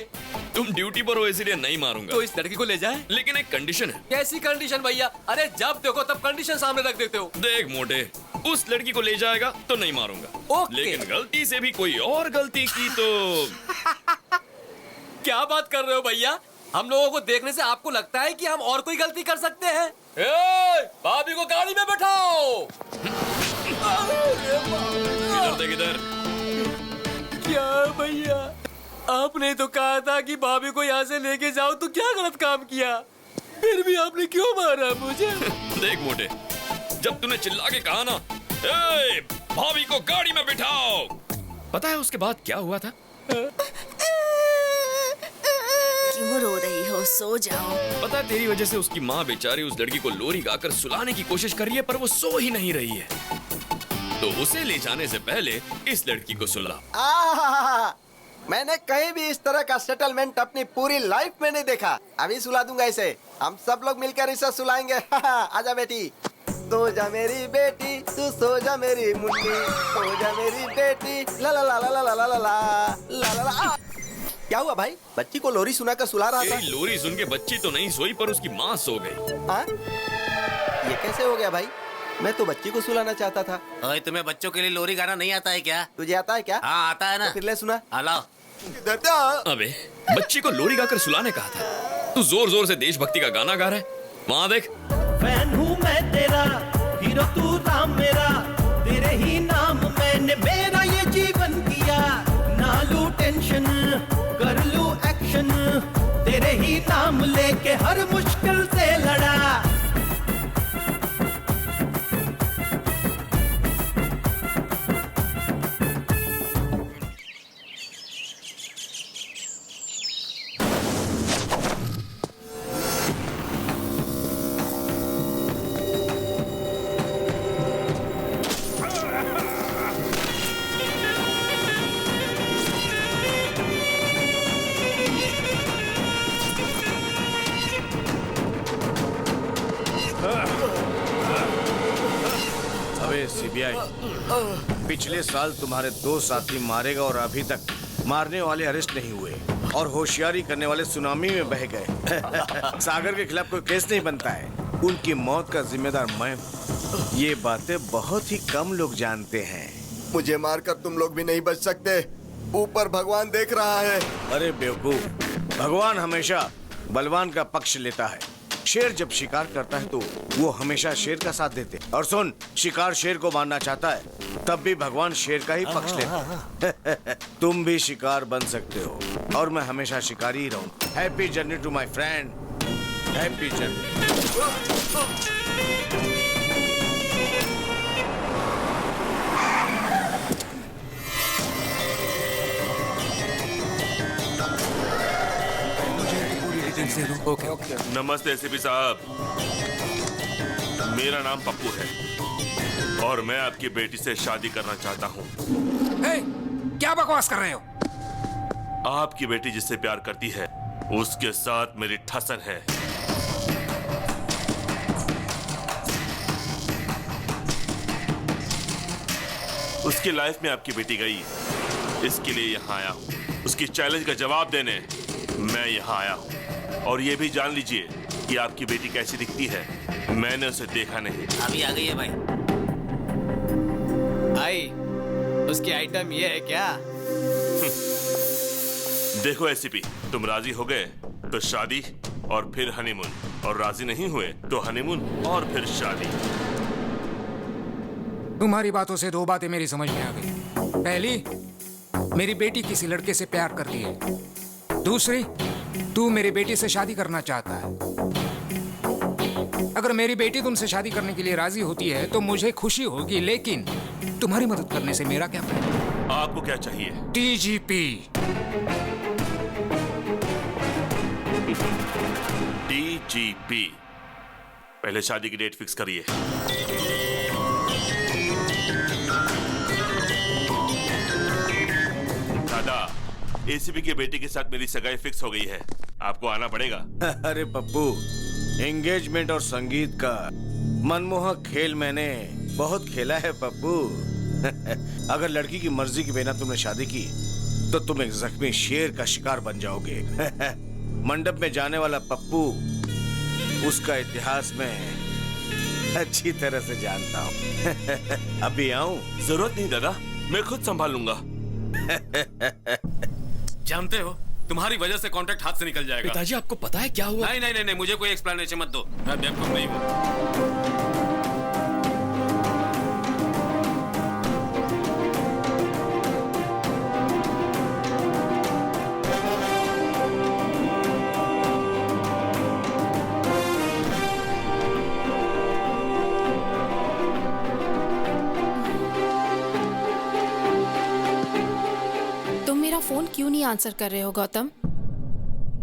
तुम ड्यूटी पर हो इसलिए नहीं मारूंगा। तो इस लड़की को ले जाए। लेकिन एक कंडीशन है। कैसी कंडीशन भैया? अरे जब देखो तब कंडीशन सामने रख देते हो। देख मोटे, उस लड़की को ले जाएगा तो नहीं मारूंगा। ओके। लेकिन गलती से भी कोई और गलती की तो क्या बात कर रहे हो भैया? हम लोगों को देखने से आपको लगता है कि हम और कोई गलती कर सकते हैं? भाभी को गाड़ी में बैठाओ। इधर देख इधर। क्या भैया, आपने तो कहा था कि भाभी को यहाँ से लेके जाओ, तो क्या गलत काम किया? फिर भी आपने क्यों मारा मुझे? देख मोटे, जब तूने चिल्ला के कहा ना, ए, भाभी को गाड़ी में बिठाओ, पता है उसके बाद क्या हुआ था? क्यों रो रही हो? सो जाओ। पता है तेरी वजह से उसकी माँ बेचारी उस लड़की को लोरी गाकर सुलाने की कोशिश कर रही है, पर वो सो ही नहीं रही है। तो उसे ले जाने से पहले इस लड़की को सुला। मैंने कहीं भी इस तरह का सेटलमेंट अपनी पूरी लाइफ में नहीं देखा। अभी सुला दूंगा इसे। हम सब लोग मिलकर इसे सुलाएंगे। आजा बेटी, सो जा मेरी बेटी, तू सो जा मेरी मुन्नी, सो जा मेरी बेटी, ला ला ला ला ला ला ला ला ला ला ला। क्या हुआ भाई? बच्ची को लोरी सुनाकर सुला रहा था। लोरी सुन के बच्ची तो नहीं सोई, पर उसकी माँ सो गई। हाँ? ये कैसे हो गया भाई? मैं तो बच्ची को सुलाना चाहता था। ओए, तुम्हें बच्चों के लिए लोरी गाना नहीं आता है क्या? तुझे आता है क्या? हाँ आता है ना। तो फिर ले सुना। हेलो। अबे बच्ची को लोरी गाकर सुलाने कहा था, तू जोर जोर से देशभक्ति का गाना गा रहा है। वहाँ देख। फैन हूँ मैं तेरा, हीरो तू राम मेरा, तेरे ही नाम मैंने मेरा ये जीवन किया। ना लूं टेंशन, कर लूं एक्शन, तेरे ही नाम लेके हर मुश्किल से लड़ा। सीबीआई, पिछले साल तुम्हारे 2 साथी मारेगा और अभी तक मारने वाले अरेस्ट नहीं हुए और होशियारी करने वाले सुनामी में बह गए। सागर के खिलाफ कोई केस नहीं बनता है, उनकी मौत का जिम्मेदार मैं हूँ। ये बातें बहुत ही कम लोग जानते हैं। मुझे मारकर तुम लोग भी नहीं बच सकते, ऊपर भगवान देख रहा है। अरे बेवकूफ, भगवान हमेशा बलवान का पक्ष लेता है। शेर जब शिकार करता है तो वो हमेशा शेर का साथ देते। और सुन, शिकार शेर को मारना चाहता है तब भी भगवान शेर का ही पक्ष लेते हैं। तुम भी शिकार बन सकते हो और मैं हमेशा शिकारी ही रहूं। Happy journey to my friend, happy journey. Okay. नमस्ते एसीपी साहब, मेरा नाम पप्पू है और मैं आपकी बेटी से शादी करना चाहता हूँ। क्या बकवास कर रहे हो? आपकी बेटी जिससे प्यार करती है उसके साथ मेरी ठसन है। उसकी लाइफ में आपकी बेटी गई, इसके लिए यहाँ आया हूँ। उसकी चैलेंज का जवाब देने मैं यहाँ आया हूँ। और ये भी जान लीजिए कि आपकी बेटी कैसी दिखती है, मैंने उसे देखा नहीं। अभी आ गई है भाई। भाई, उसकी आइटम ये है क्या? देखो एसीपी, तुम राजी हो गए तो शादी और फिर हनीमून, और राजी नहीं हुए तो हनीमून और फिर शादी। तुम्हारी बातों से 2 बातें मेरी समझ में आ गई। पहली, मेरी बेटी किसी लड़के से प्यार कर रही है। दूसरी, तू मेरी बेटी से शादी करना चाहता है। अगर मेरी बेटी तुमसे शादी करने के लिए राजी होती है तो मुझे खुशी होगी, लेकिन तुम्हारी मदद करने से मेरा क्या फायदा? आपको क्या चाहिए? डीजीपी। डीजीपी, पहले शादी की डेट फिक्स करिए। दादा, एसीपी की बेटी के साथ मेरी सगाई फिक्स हो गई है, आपको आना पड़ेगा। अरे पप्पू, एंगेजमेंट और संगीत का मनमोहक खेल मैंने बहुत खेला है पप्पू। अगर लड़की की मर्जी के बिना तुमने शादी की तो तुम एक जख्मी शेर का शिकार बन जाओगे। मंडप में जाने वाला पप्पू उसका इतिहास में अच्छी तरह से जानता हूँ। अभी आऊं? जरूरत नहीं दादा, मैं खुद संभाल लूंगा। जानते हो तुम्हारी वजह से कॉन्ट्रैक्ट हाथ से निकल जाएगा। पिताजी आपको पता है क्या हुआ? नहीं नहीं नहीं, नहीं मुझे कोई एक्सप्लेनेशन मत दो, मैं बेवकूफ नहीं हूँ। फोन क्यों नहीं आंसर कर रहे हो गौतम?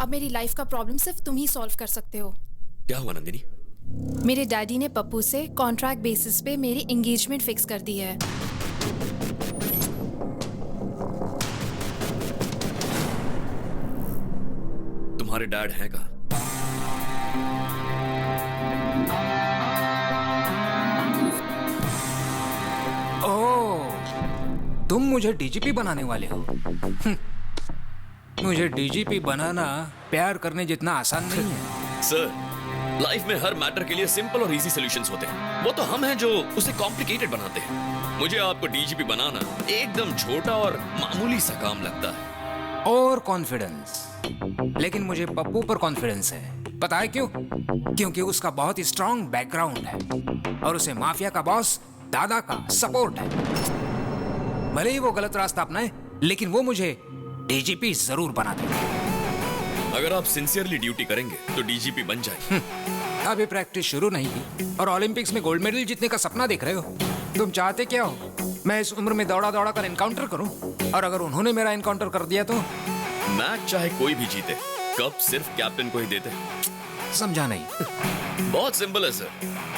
अब मेरी लाइफ का प्रॉब्लम सिर्फ तुम ही सॉल्व कर सकते हो। क्या हुआ नंदिनी? मेरे डैडी ने पप्पू से कॉन्ट्रैक्ट बेसिस पे मेरी एंगेजमेंट फिक्स कर दी है। तुम्हारे डैड हैं का? तुम मुझे डीजीपी बनाने वाले हो? मुझे डीजीपी बनाना प्यार करने जितना आसान नहीं है। सर, लाइफ में हर मैटर के लिए सिंपल और इजी सॉल्यूशंस होते हैं। वो तो हम हैं जो उसे कॉम्प्लिकेटेड बनाते हैं। मुझे आपको डीजीपी बनाना एकदम छोटा और मामूली सा काम लगता है। और कॉन्फिडेंस, लेकिन मुझे पप्पू पर कॉन्फिडेंस है। पता है क्यों? क्योंकि उसका बहुत स्ट्रॉन्ग बैकग्राउंड है और उसे माफिया का बॉस दादा का सपोर्ट है। भले ही वो गलत रास्ता अपनाए, लेकिन वो मुझे डीजीपी जरूर बना देगा। अगर आप सिंसियरली ड्यूटी करेंगे तो डीजीपी बन जाए। अभी प्रैक्टिस शुरू नहीं की और ओलंपिक्स में गोल्ड मेडल जीतने का सपना देख रहे हो। तुम चाहते क्या हो? मैं इस उम्र में दौड़ा दौड़ा कर एनकाउंटर करूं? और अगर उन्होंने मेरा एनकाउंटर कर दिया तो? मैच चाहे कोई भी जीते, कप सिर्फ कैप्टन को ही देते। समझा नहीं। बहुत सिंपल है सर,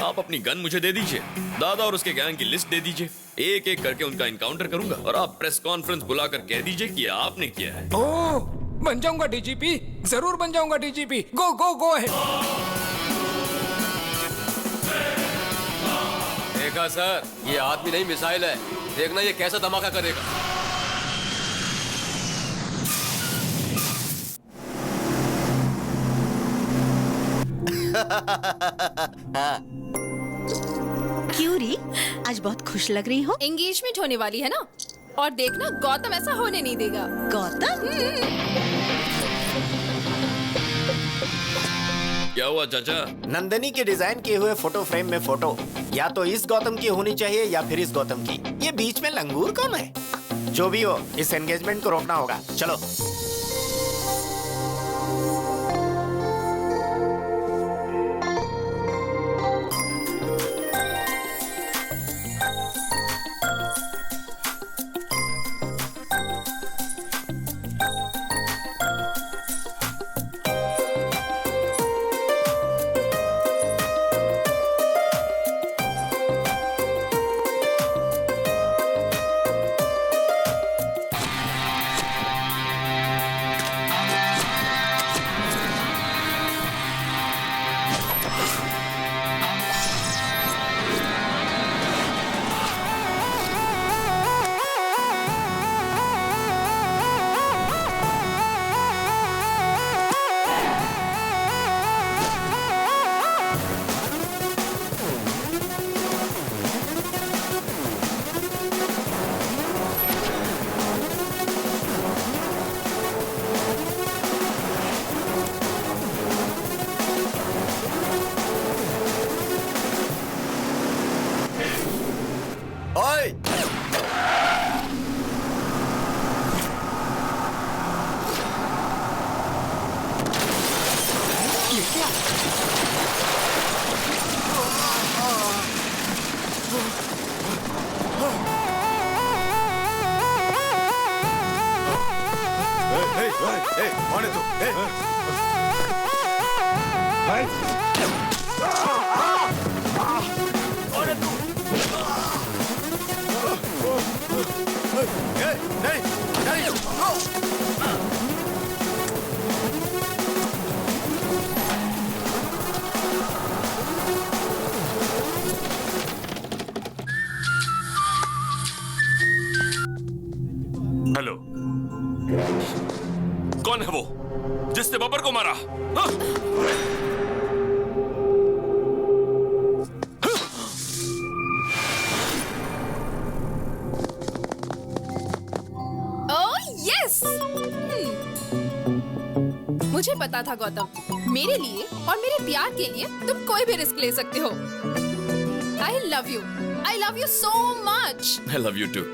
आप अपनी गन मुझे दे दीजिए, दादा और उसके गैंग की लिस्ट दे दीजिए, एक एक करके उनका एनकाउंटर करूंगा और आप प्रेस कॉन्फ्रेंस बुलाकर कह दीजिए कि आपने किया है। ओह, बन जाऊंगा डीजीपी, जरूर बन जाऊंगा डीजीपी। गो गो गो है। देखा सर, ये आदमी नहीं मिसाइल है। देखना ये कैसा धमाका करेगा। क्यों री, आज बहुत खुश लग रही हो? एंगेजमेंट होने वाली है ना, और देखना गौतम ऐसा होने नहीं देगा। गौतम? क्या हुआ चाचा? नंदिनी के डिजाइन किए हुए फोटो फ्रेम में फोटो या तो इस गौतम की होनी चाहिए या फिर इस गौतम की। ये बीच में लंगूर कौन है? जो भी हो, इस एंगेजमेंट को रोकना होगा। चलो। उसने बब्बर को मारा। यस, मुझे पता था गौतम, मेरे लिए और मेरे प्यार के लिए तुम कोई भी रिस्क ले सकते हो। I love you so much. I love you too.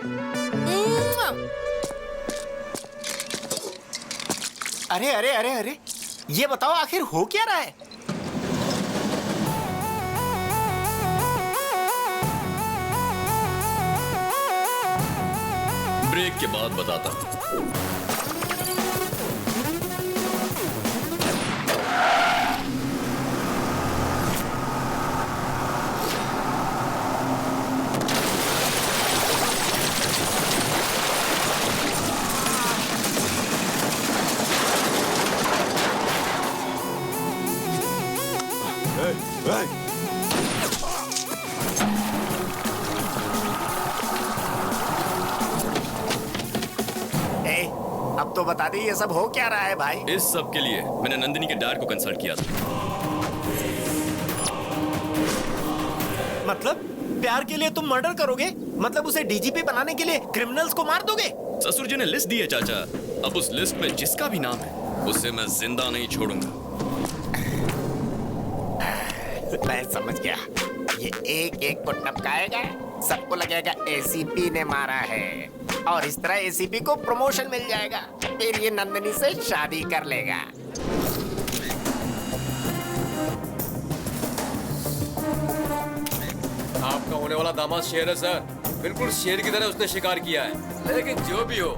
अरे अरे अरे अरे, ये बताओ आखिर हो क्या रहा है? ब्रेक के बाद बताता हूँ। अब तो बता दी ये सब हो क्या रहा है भाई? इस सब के लिए मैंने नंदिनी के डैड को कंसल्ट किया था। मतलब प्यार के लिए तुम मर्डर करोगे? मतलब उसे डीजीपी बनाने के लिए क्रिमिनल्स को मार दोगे? ससुर जी ने लिस्ट दी है चाचा। अब उस लिस्ट में जिसका भी नाम है उसे मैं जिंदा नहीं छोड़ूंगा। मैं समझ गया, ये एक एक को टपकाएगा, सबको लगेगा एसीपी ने मारा है, और इस तरह एसीपी को प्रमोशन मिल जाएगा, फिर ये नंदिनी से शादी कर लेगा। आपका होने वाला दामाद शेर है सर, बिल्कुल शेर की तरह उसने शिकार किया है। लेकिन जो भी हो,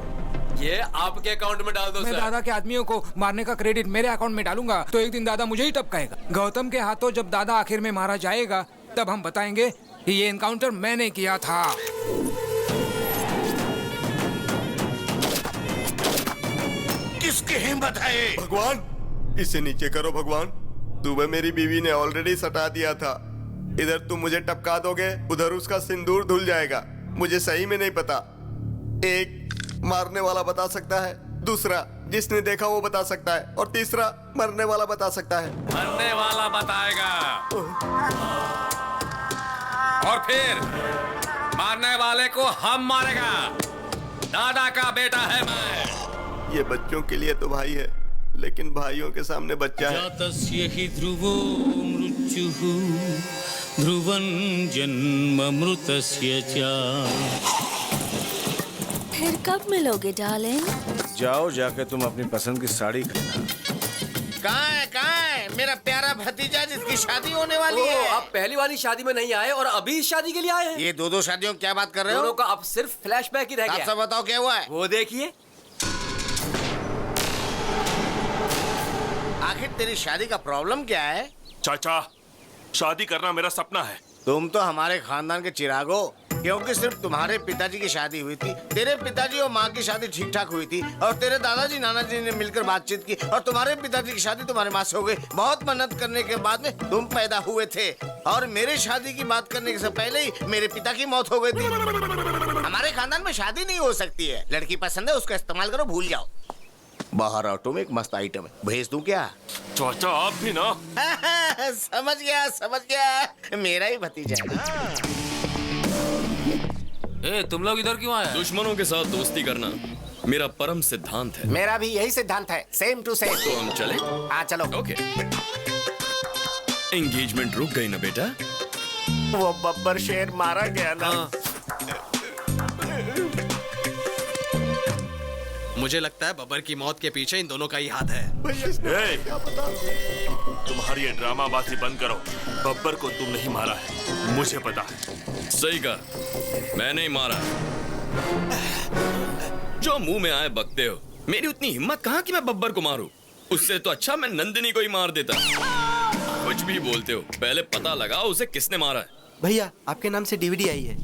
ये आपके अकाउंट में डाल दो मैं सर। दादा के आदमियों को मारने का क्रेडिट मेरे अकाउंट में डालूंगा तो एक दिन दादा मुझे ही टपकाएगा। गौतम के हाथों जब दादा आखिर में मारा जाएगा तब हम बताएंगे कि ये एनकाउंटर मैंने किया था। किसकी हिम्मत है? भगवान, इसे नीचे करो भगवान। सुबह मेरी बीवी ने ऑलरेडी सटा दिया था, इधर तुम मुझे टपका दोगे, उधर उसका सिंदूर धुल जाएगा। मुझे सही में नहीं पता। एक मारने वाला बता सकता है, दूसरा जिसने देखा वो बता सकता है, और तीसरा मरने वाला बता सकता है। मरने वाला बताएगा, और फिर मारने वाले को हम मारेगा। दादा का बेटा है मैं। ये बच्चों के लिए तो भाई है, लेकिन भाइयों के सामने बच्चा है। जातस्य हि ध्रुवो मृत्युः ध्रुवं जन्ममृतस्य च। फिर कब मिलोगे डार्लिंग? जाओ, जाके तुम अपनी पसंद की साड़ी खरीदना। कहाँ है मेरा प्यारा भतीजा जिसकी शादी होने वाली है? आप पहली वाली शादी में नहीं आए और अभी इस शादी के लिए आए हैं। ये दो शादियों की क्या बात कर रहे हो? दोनों का अब सिर्फ फ्लैशबैक ही रह गया। आप सब बताओ क्या हुआ है? वो देखिए। आखिर तेरी शादी का प्रॉब्लम क्या है? चाचा, शादी करना मेरा सपना है। तुम तो हमारे खानदान के चिराग हो, क्योंकि सिर्फ तुम्हारे पिताजी की शादी हुई थी, तेरे पिताजी और माँ की शादी ठीक ठाक हुई थी, और तेरे दादाजी नानाजी ने मिलकर बातचीत की, और तुम्हारे पिताजी की शादी तुम्हारे माँ से हो गई। बहुत मेहनत करने के बाद में तुम पैदा हुए थे, और मेरे शादी की बात करने से पहले ही मेरे पिता की मौत हो गई थी। हमारे खानदान में शादी नहीं हो सकती है। लड़की पसंद है, उसका इस्तेमाल करो, भूल जाओ। बाहर ऑटो में एक मस्त आइटम है, भेज दूं क्या? चाचा आप भी ना। समझ गया, मेरा ही भतीजा है ना। तुम लोग इधर क्यों आए? दुश्मनों के साथ दोस्ती करना मेरा परम सिद्धांत है। मेरा भी यही सिद्धांत है, सेम टू सेम। तो हम चले? हाँ चलो। ओके। एंगेजमेंट रुक गई ना बेटा? वो बब्बर शेर मारा गया ना। मुझे लगता है बब्बर की मौत के पीछे इन दोनों का ही हाथ है। तुम्हारी ये ड्रामाबाजी बंद करो। बब्बर को तुम नहीं मारा है, मुझे पता है। सही कहा, मैंने ही मारा। जो मुंह में आए बकते हो। मेरी उतनी हिम्मत कहाँ कि मैं बब्बर को मारूं? उससे तो अच्छा मैं नंदिनी को ही मार देता। कुछ भी बोलते हो, पहले पता लगाओ उसे किसने मारा है। भैया आपके नाम से डीवीडी आई है।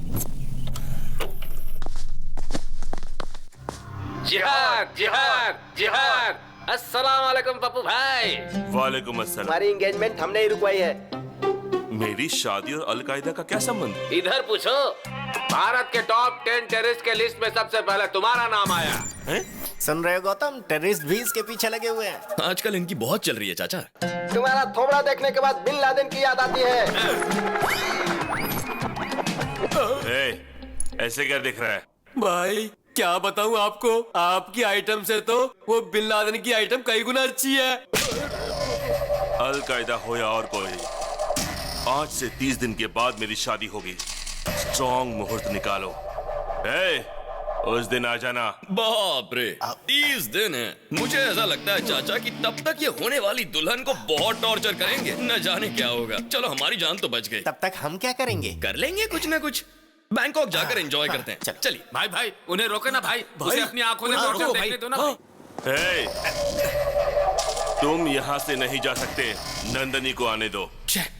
जिहाद जिहाद जिहाद। अस्सलाम वालेकुम पप्पू भाई। वालेकुम अस्सलाम। हमारी एंगेजमेंट हमने ही रुकवाई है। मेरी शादी और अलकायदा का क्या संबंध? इधर पूछो। भारत के टॉप 10 टेररिस्ट के लिस्ट में सबसे पहले तुम्हारा नाम आया है। सुन रहे हो गौतम, टेररिस्ट भी इसके पीछे लगे हुए हैं। आजकल इनकी बहुत चल रही है चाचा। तुम्हारा थोबड़ा देखने के बाद बिन लादेन की याद आती है। ऐसे क्या दिख रहा है? भाई क्या बताऊं आपको, आपकी आइटम से तो वो बिन लादेन की आइटम कई गुना अच्छी है। अल-कायदा हो या और कोई, आज से 30 दिन के बाद मेरी शादी होगी। स्ट्रॉन्ग मुहूर्त निकालो। उस दिन आ जाना। बाप रे, 30 दिन है। मुझे ऐसा लगता है चाचा कि तब तक ये होने वाली दुल्हन को बहुत टॉर्चर करेंगे, न जाने क्या होगा। चलो हमारी जान तो बच गई। तब तक हम क्या करेंगे? कर लेंगे कुछ ना कुछ, बैंकॉक जाकर एंजॉय करते हैं। चलिए भाई भाई उन्हें रोके ना भाई, उसे अपनी आंखों से टॉर्चर देखने दो ना भाई। तुम यहाँ से नहीं जा सकते, नंदनी को आने दो।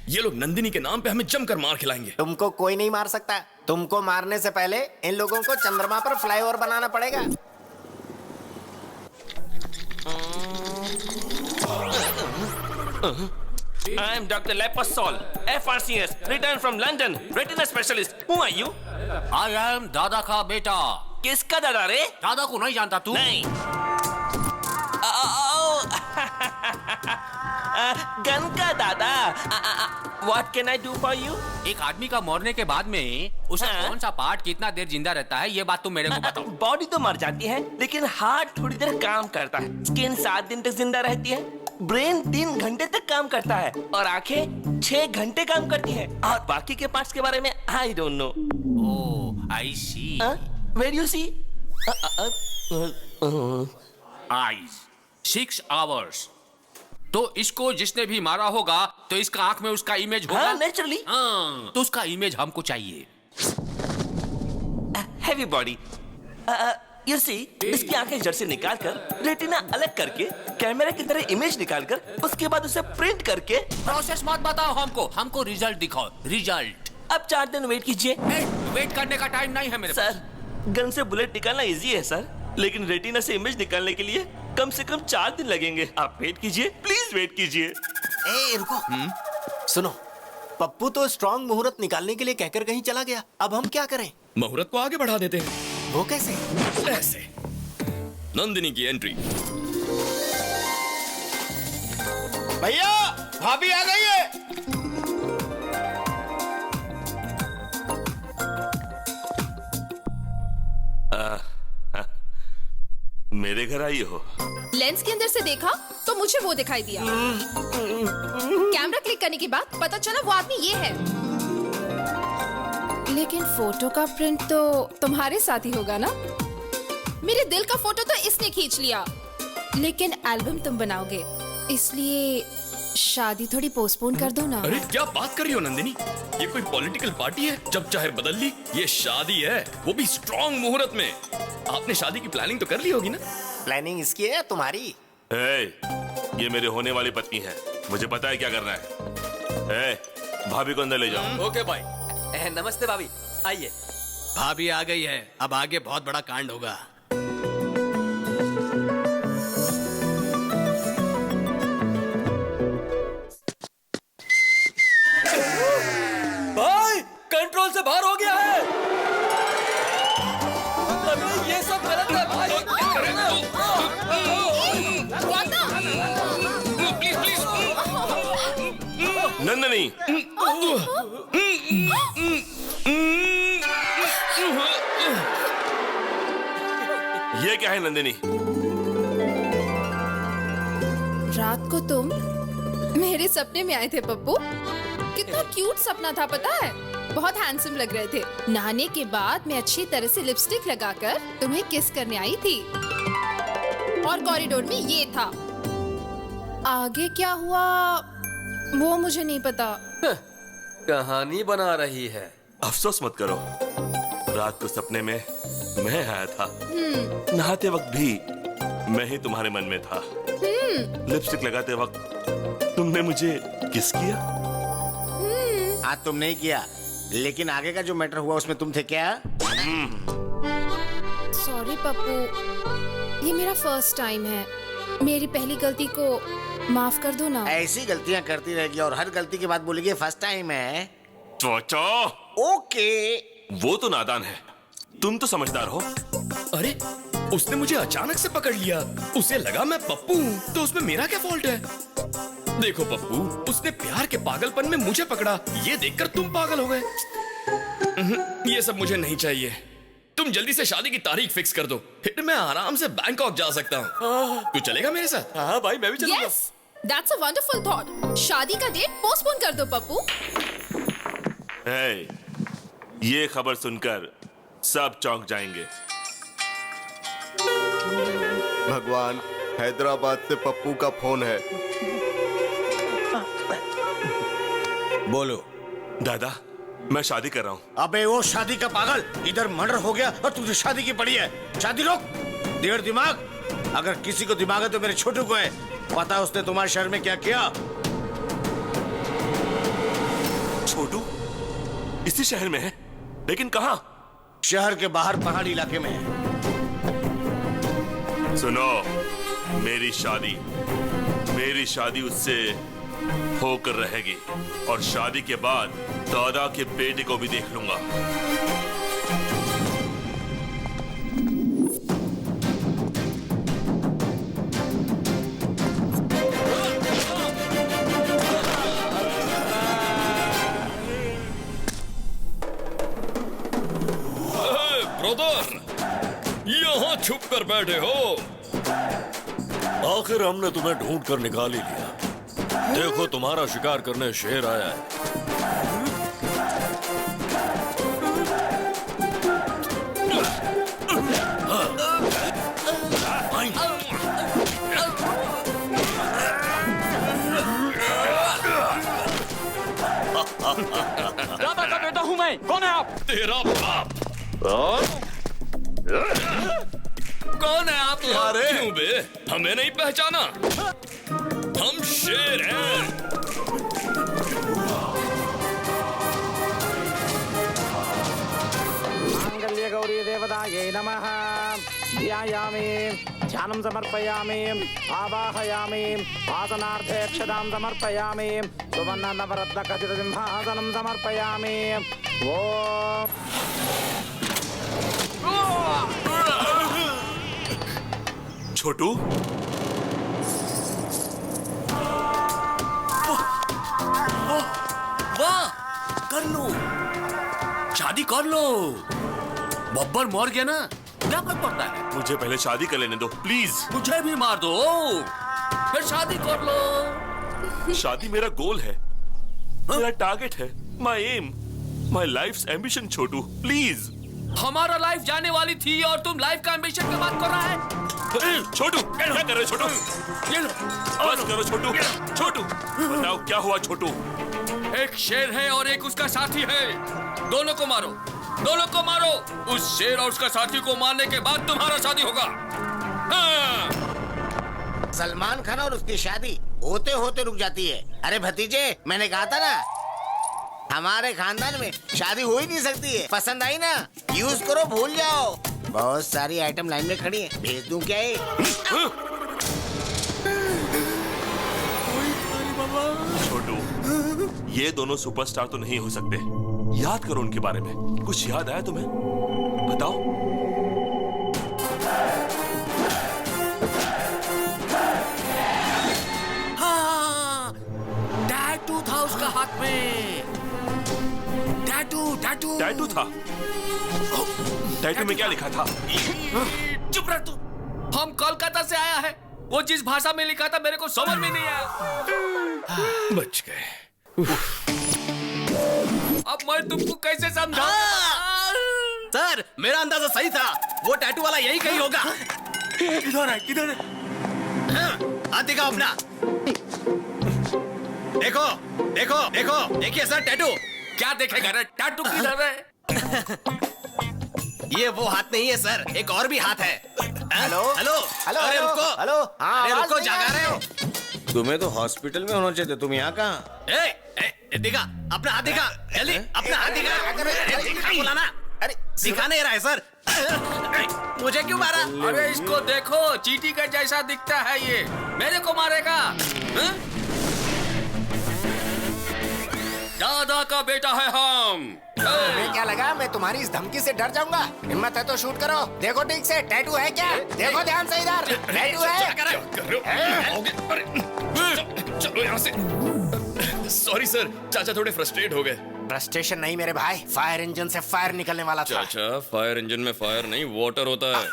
ये लोग नंदिनी के नाम पे हमें जमकर मार खिलाएंगे। तुमको कोई नहीं मार सकता। तुमको मारने से पहले इन लोगों को चंद्रमा पर फ्लाईओवर बनाना पड़ेगा। I am Dr. Lepasol, FRCS, returned from London, retina specialist. Who are you? I am दादा का बेटा। किसका दादा रे? दादा को नहीं जानता तू? नहीं। गन का दादा। What can I do for you? एक आदमी का मरने के बाद में उसका कौन सा पार्ट कितना देर जिंदा रहता है, ये बात तुम मेरे को बताओ। बॉडी तो मर जाती है, लेकिन हार्ट थोड़ी देर काम करता है। स्किन 7 दिन तक जिंदा रहती है। ब्रेन 3 घंटे तक काम करता है और आंखें 6 घंटे काम करती है। और बाकी के पार्ट्स के बारे में I don't know. Oh, I see. Where you see? Eyes 6 hours. तो इसको जिसने भी मारा होगा तो इसका आंख में उसका इमेज होगा। नेचुरली। तो उसका इमेज हमको चाहिए। Heavy body. यू सी, इसकी आंखें जड़ से निकालकर रेटिना अलग करके कैमरा की तरह इमेज निकालकर उसके बाद उसे प्रिंट करके। प्रोसेस मत बताओ हमको, हमको रिजल्ट दिखाओ। रिजल्ट। अब 4 दिन वेट कीजिए। वेट करने का टाइम नहीं है मेरे पास। सर, गन से बुलेट निकालना इजी है सर, लेकिन रेटिना से इमेज निकालने के लिए कम से कम 4 दिन लगेंगे। आप वेट कीजिए, प्लीज वेट कीजिए। रुको। सुनो, पप्पू तो स्ट्रॉन्ग मुहूर्त निकालने के लिए कहकर कहीं चला गया। अब हम क्या करें? मुहूर्त को आगे बढ़ा देते हैं। वो कैसे? ऐसे। नंदिनी की एंट्री। भैया, भाभी आ गई है। मेरे घर आई हो? लेंस के अंदर से देखा तो मुझे वो दिखाई दिया। कैमरा क्लिक करने के बाद पता चला वो आदमी ये है। लेकिन फोटो का प्रिंट तो तुम्हारे साथ ही होगा ना? मेरे दिल का फोटो तो इसने खींच लिया, लेकिन एल्बम तुम बनाओगे, इसलिए शादी थोड़ी पोस्टपोन कर दो ना। अरे क्या बात कर रही हो नंदिनी, ये कोई पॉलिटिकल पार्टी है जब चाहे बदल ली? ये शादी है, वो भी स्ट्रॉन्ग मुहूर्त में। आपने शादी की प्लानिंग तो कर ली होगी ना? प्लानिंग इसकी है तुम्हारी? ये मेरे होने वाली पत्नी है, मुझे पता है क्या करना है। भाभी को अंदर ले जाओ। ओके भाई। नमस्ते भाभी, आइए। भाभी आ गई है, अब आगे बहुत बड़ा कांड होगा। भाई कंट्रोल से बाहर हो गया है। अबे ये सब गलत है भाई। Please please. नंदनी, ये क्या है नंदिनी? रात को तुम मेरे सपने में आए थे पप्पू। कितना क्यूट सपना था पता है? बहुत हैंडसम लग रहे थे। नहाने के बाद मैं अच्छी तरह से लिपस्टिक लगाकर तुम्हें किस करने आई थी और कॉरिडोर में ये था। आगे क्या हुआ वो मुझे नहीं पता। कहानी बना रही है। अफसोस मत करो, रात को सपने में मैं आया था। नहाते वक्त भी मैं ही तुम्हारे मन में था। लिपस्टिक लगाते वक्त तुमने मुझे किस किया? हाँ, तुम नहीं किया, लेकिन आगे का जो मैटर हुआ उसमें तुम थे क्या? सॉरी पप्पू, ये मेरा फर्स्ट टाइम है। मेरी पहली गलती को माफ कर दो ना। ऐसी गलतियां करती रहेगी और हर गलती के बाद बोलेगी फर्स्ट टाइम है। चोचो। ओके। वो तो नादान है, तुम तो समझदार हो। अरे उसने मुझे अचानक से पकड़ लिया। उसे लगा मैं पप्पू हूँ, तो उसमें मेरा क्या फॉल्ट है? देखो पप्पू, उसने प्यार के पागलपन में मुझे पकड़ा, ये देखकर तुम पागल हो गए। ये सब मुझे नहीं चाहिए। तुम जल्दी से शादी की तारीख फिक्स कर दो, फिर मैं आराम से बैंकॉक जा सकता हूँ। तू चलेगा मेरे साथ? हाँ भाई, मैं भी चलूंगा। Yes, that's a wonderful thought. शादी का डेट पोस्टपोन कर दो पप्पू। हे, ये खबर सुनकर सब चौंक जाएंगे। भगवान, हैदराबाद से पप्पू का फोन है। बोलो। दादा, मैं शादी कर रहा हूँ। अबे वो शादी का पागल, इधर मर्डर हो गया और तुझे शादी की पड़ी है। शादी रोक। देर दिमाग, अगर किसी को दिमाग है तो मेरे छोटू को है। पता उसने तुम्हारे शहर में क्या किया? छोटू इसी शहर में है, लेकिन कहाँ? शहर के बाहर पहाड़ी इलाके में है। सुनो, मेरी शादी उससे होकर रहेगी, और शादी के बाद दादा के बेटे को भी देख लूंगा। ब्रदर, यहाँ छुप कर बैठे हो? आखिर हमने तुम्हें ढूंढ कर निकाल ही लिया। देखो, तुम्हारा शिकार करने शेर आया है। दादा का बेटा हूँ मैं। कौन है आप? तेरा बाप। कौन है आप? क्यों बे? हमें नहीं पहचाना? हम शेर हैं। मांगल्य गौरी देवतायै नमः। ध्यायामि, ध्यानं समर्पयामि, आवाहयामि, आसनार्थे अक्षतां समर्पयामि, सुवर्ण नवरत्न खचित सिंहासनं समर्पयामि। ओम। छोटू, वाह, कर लो, शादी कर लो। बब्बर मर गया ना, क्या फर्क पड़ता है? मुझे पहले शादी कर लेने दो प्लीज। मुझे भी मार दो, फिर शादी कर लो। शादी मेरा गोल है, मेरा टारगेट है, my aim, my life's ambition. Chhotu please. हमारा लाइफ जाने वाली थी और तुम लाइफ का एम्बिशन की बात कर रहा है? छोटू, क्या कर रहे हो छोटू? बस करो छोटू। छोटू, बताओ क्या हुआ छोटू? एक शेर है और एक उसका साथी है, दोनों को मारो, दोनों को मारो। उस शेर और उसका साथी को मारने के बाद तुम्हारा शादी होगा। हाँ। सलमान खान और उसकी शादी होते होते रुक जाती है। अरे भतीजे, मैंने कहा था ना, हमारे खानदान में शादी हो ही नहीं सकती है। पसंद आई ना, यूज करो, भूल जाओ। बहुत सारी आइटम लाइन में खड़ी है, भेज दूं क्या ये? छोटू, ये दोनों सुपरस्टार तो नहीं हो सकते। याद करो उनके बारे में। कुछ याद आया तुम्हें? बताओ। हाँ, टैटू था उसका हाथ में। टैटू था? टैटू में क्या लिखा था? चुप रह तू। हम कोलकाता से आया है, वो जिस भाषा में लिखा था मेरे को समझ में नहीं आया। बच गए। अब मैं तुमको कैसे समझाऊं? सर, मेरा अंदाजा सही था, वो टैटू वाला यही कहीं होगा। किधर है? हाथ दिखाओ अपना। देखो देखो देखो, देखिए सर टैटू। क्या देखेगा रे? टैटू किधर है? ये वो हाथ नहीं है सर, एक और भी हाथ है। हेलो हेलो हेलो, अरे रुको, हेलो। अरे रुको, जागा रहे हो? तुम्हें तो हॉस्पिटल में होना चाहिए, तुम यहाँ कहाँ? दिखा अपना हाथ, दिखा जल्दी अपना हाथ दिखा। अरे दिखा बोला ना, अरे दिखा नहीं रहा है सर। मुझे क्यों मारा? अरे इसको देखो, चींटी का जैसा दिखता है ये, मेरे को मारेगा। दादा का बेटा है हम। तुम्हें क्या लगा मैं तुम्हारी इस धमकी से डर जाऊंगा? हिम्मत है तो शूट करो। देखो ठीक से, टैटू है क्या? देखो ध्यान से इधर, टैटू है। चलो यहाँ से। सॉरी सर, चाचा थोड़े फ्रस्ट्रेट हो गए। फ्रस्ट्रेशन नहीं मेरे भाई, फायर इंजन से फायर निकलने वाला था। चाचा, फायर इंजन में फायर नहीं वाटर होता है।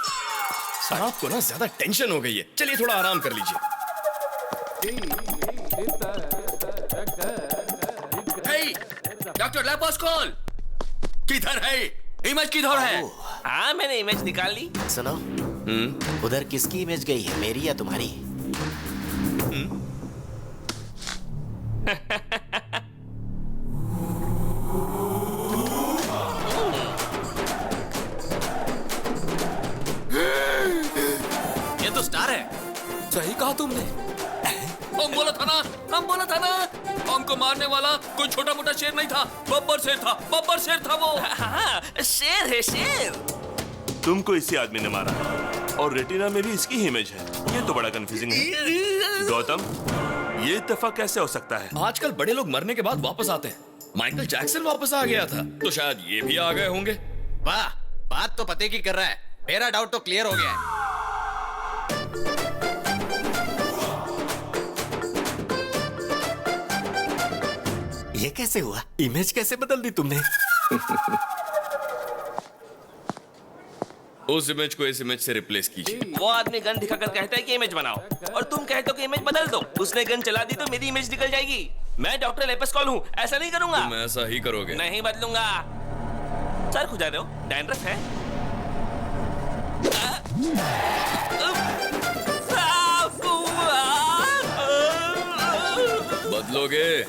सर आपको ना ज्यादा टेंशन हो गई है, चलिए थोड़ा आराम कर लीजिए। डॉक्टर लेपोस्कोल किधर है? इमेज किधर है? हाँ मैंने इमेज निकाल ली। सुनो, उधर किसकी इमेज गई है, मेरी या तुम्हारी? ये तो स्टार है। सही कहा तुमने। हम बोला था ना हमको मारने वाला कोई छोटा मोटा शेर नहीं था, बब्बर शेर था वो। हाँ, शेर है शेर। तुमको इसी आदमी ने मारा और रेटिना में भी इसकी ही इमेज है। ये तो बड़ा कंफ्यूजिंग है। गौतम, ये इत्तेफाक कैसे हो सकता है? आजकल बड़े लोग मरने के बाद वापस आते हैं। माइकल जैक्सन वापस आ गया था, तो शायद ये भी आ गए होंगे। वाह, बात तो पते की कर रहा है। मेरा डाउट तो क्लियर हो गया है। ये कैसे हुआ? इमेज कैसे बदल दी तुमने? उस इमेज को इस इमेज से रिप्लेस कीजिए। वो आदमी गन दिखाकर कहता है कि इमेज बनाओ, और तुम कहते हो कि इमेज बदल दो। उसने गन चला दी तो मेरी इमेज निकल जाएगी। मैं डॉक्टर लेपोस्कोल हूँ, ऐसा नहीं करूंगा। तुम ऐसा ही करोगे। नहीं बदलूंगा। सर खुजा रहे हो? डैंड्रफ है? बदलोगे?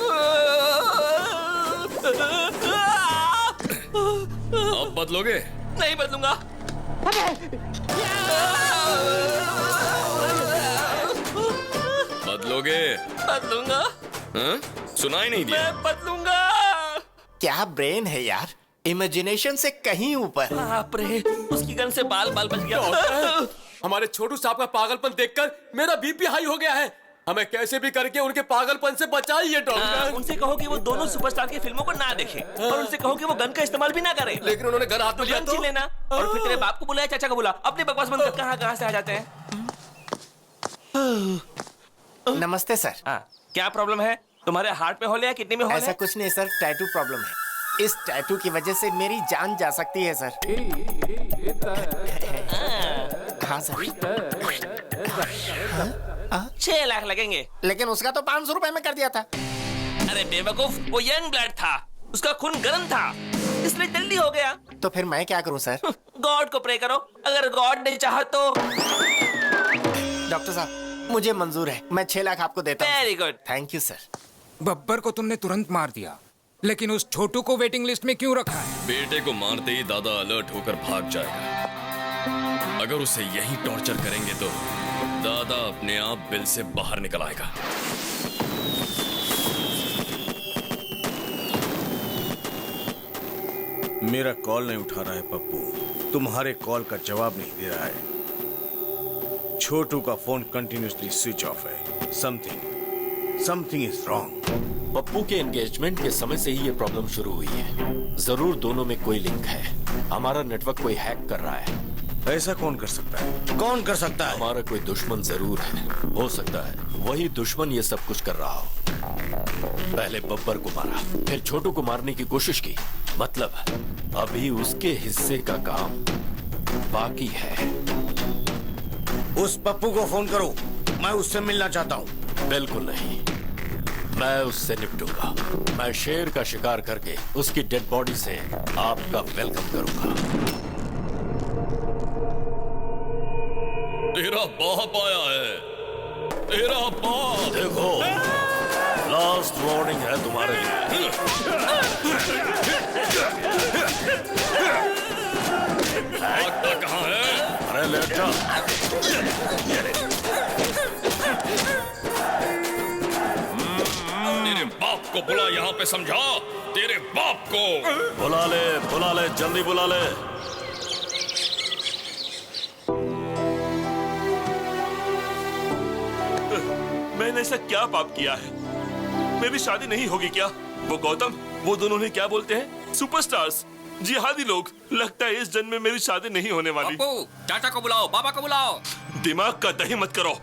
अब बदलोगे? नहीं बदलूंगा। बदलोगे? बदलूंगा। हाँ? सुनाई नहीं दिया। मैं बदलूंगा। क्या ब्रेन है यार, इमेजिनेशन से कहीं ऊपर। बाप रे, उसकी गन से बाल बच गया। हमारे छोटू साहब का पागलपन देखकर मेरा बीपी हाई हो गया है। हमें कैसे भी करके उनके पागलपन से बचाइए डॉक्टर। उनसे कहो कि वो दोनों सुपरस्टार की फिल्मों को ना देखें, और उनसे कहो कि वो गन का इस्तेमाल भी ना करें। लेकिन उन्होंने गन हाथ में लिया तो लेना, और फिर तेरे बाप को बुलाया, चाचा को बुला। अपने बकवास बंद कर, कहाँ से आ जाते हैं। नमस्ते सर। क्या प्रॉब्लम है? तुम्हारे हार्ट में होल या किडनी में होल? ऐसा कुछ नहीं सर, टैटू प्रॉब्लम है। इस टैटू की वजह से मेरी जान जा सकती है सर। हाँ सर। 6 लाख लगेंगे। लेकिन उसका तो 500 रुपए में कर दिया था। अरे बेवकूफ, वो यंग ब्लड था, उसका खून गर्म था, इसलिए जल्दी हो गया। तो फिर मैं क्या करूं सर? गॉड को प्रे करो, अगर गॉड ने चाहा तो। डॉक्टर साहब, मुझे मंजूर है, मैं 6 लाख आपको देता हूं। Very good. Thank you sir. Babbar को तुमने तुरंत मार दिया, लेकिन उस छोटू को वेटिंग लिस्ट में क्यों रखा है? बेटे को मारते ही दादा अलर्ट होकर भाग जाएगा। अगर उसे यही टॉर्चर करेंगे तो दादा अपने आप बिल से बाहर निकल आएगा। मेरा कॉल नहीं उठा रहा है पप्पू, तुम्हारे कॉल का जवाब नहीं दे रहा है। छोटू का फोन कंटिन्यूसली स्विच ऑफ है। Something is wrong. पप्पू के एंगेजमेंट के समय से ही ये प्रॉब्लम शुरू हुई है। जरूर दोनों में कोई लिंक है। हमारा नेटवर्क कोई हैक कर रहा है। ऐसा कौन कर सकता है? कौन कर सकता है? हमारा कोई दुश्मन जरूर है। हो सकता है वही दुश्मन ये सब कुछ कर रहा हो। पहले बब्बर को मारा, फिर छोटू को मारने की कोशिश की। मतलब अभी उसके हिस्से का काम बाकी है। उस पप्पू को फोन करो, मैं उससे मिलना चाहता हूँ। बिल्कुल नहीं, मैं उससे निपटूंगा। मैं शेर का शिकार करके उसकी डेड बॉडी से आपका वेलकम करूंगा। तेरा बाप आया है, तेरा बाप। देखो, लास्ट वार्निंग है तुम्हारे लिए। भागता कहाँ है? अरे लेट जा। तेरे बाप को बुला, यहाँ पे समझा। तेरे बाप को बुला ले, जल्दी बुला ले। मैंने ऐसा क्या पाप किया है? मेरी शादी नहीं होगी क्या? वो गौतम, वो दोनों ने क्या बोलते हैं, सुपरस्टार्स, जिहादी लोग। लगता है इस जन्म में मेरी शादी नहीं होने वाली। चाचा को बुलाओ, पापा को बुलाओ। दिमाग का दही मत करो।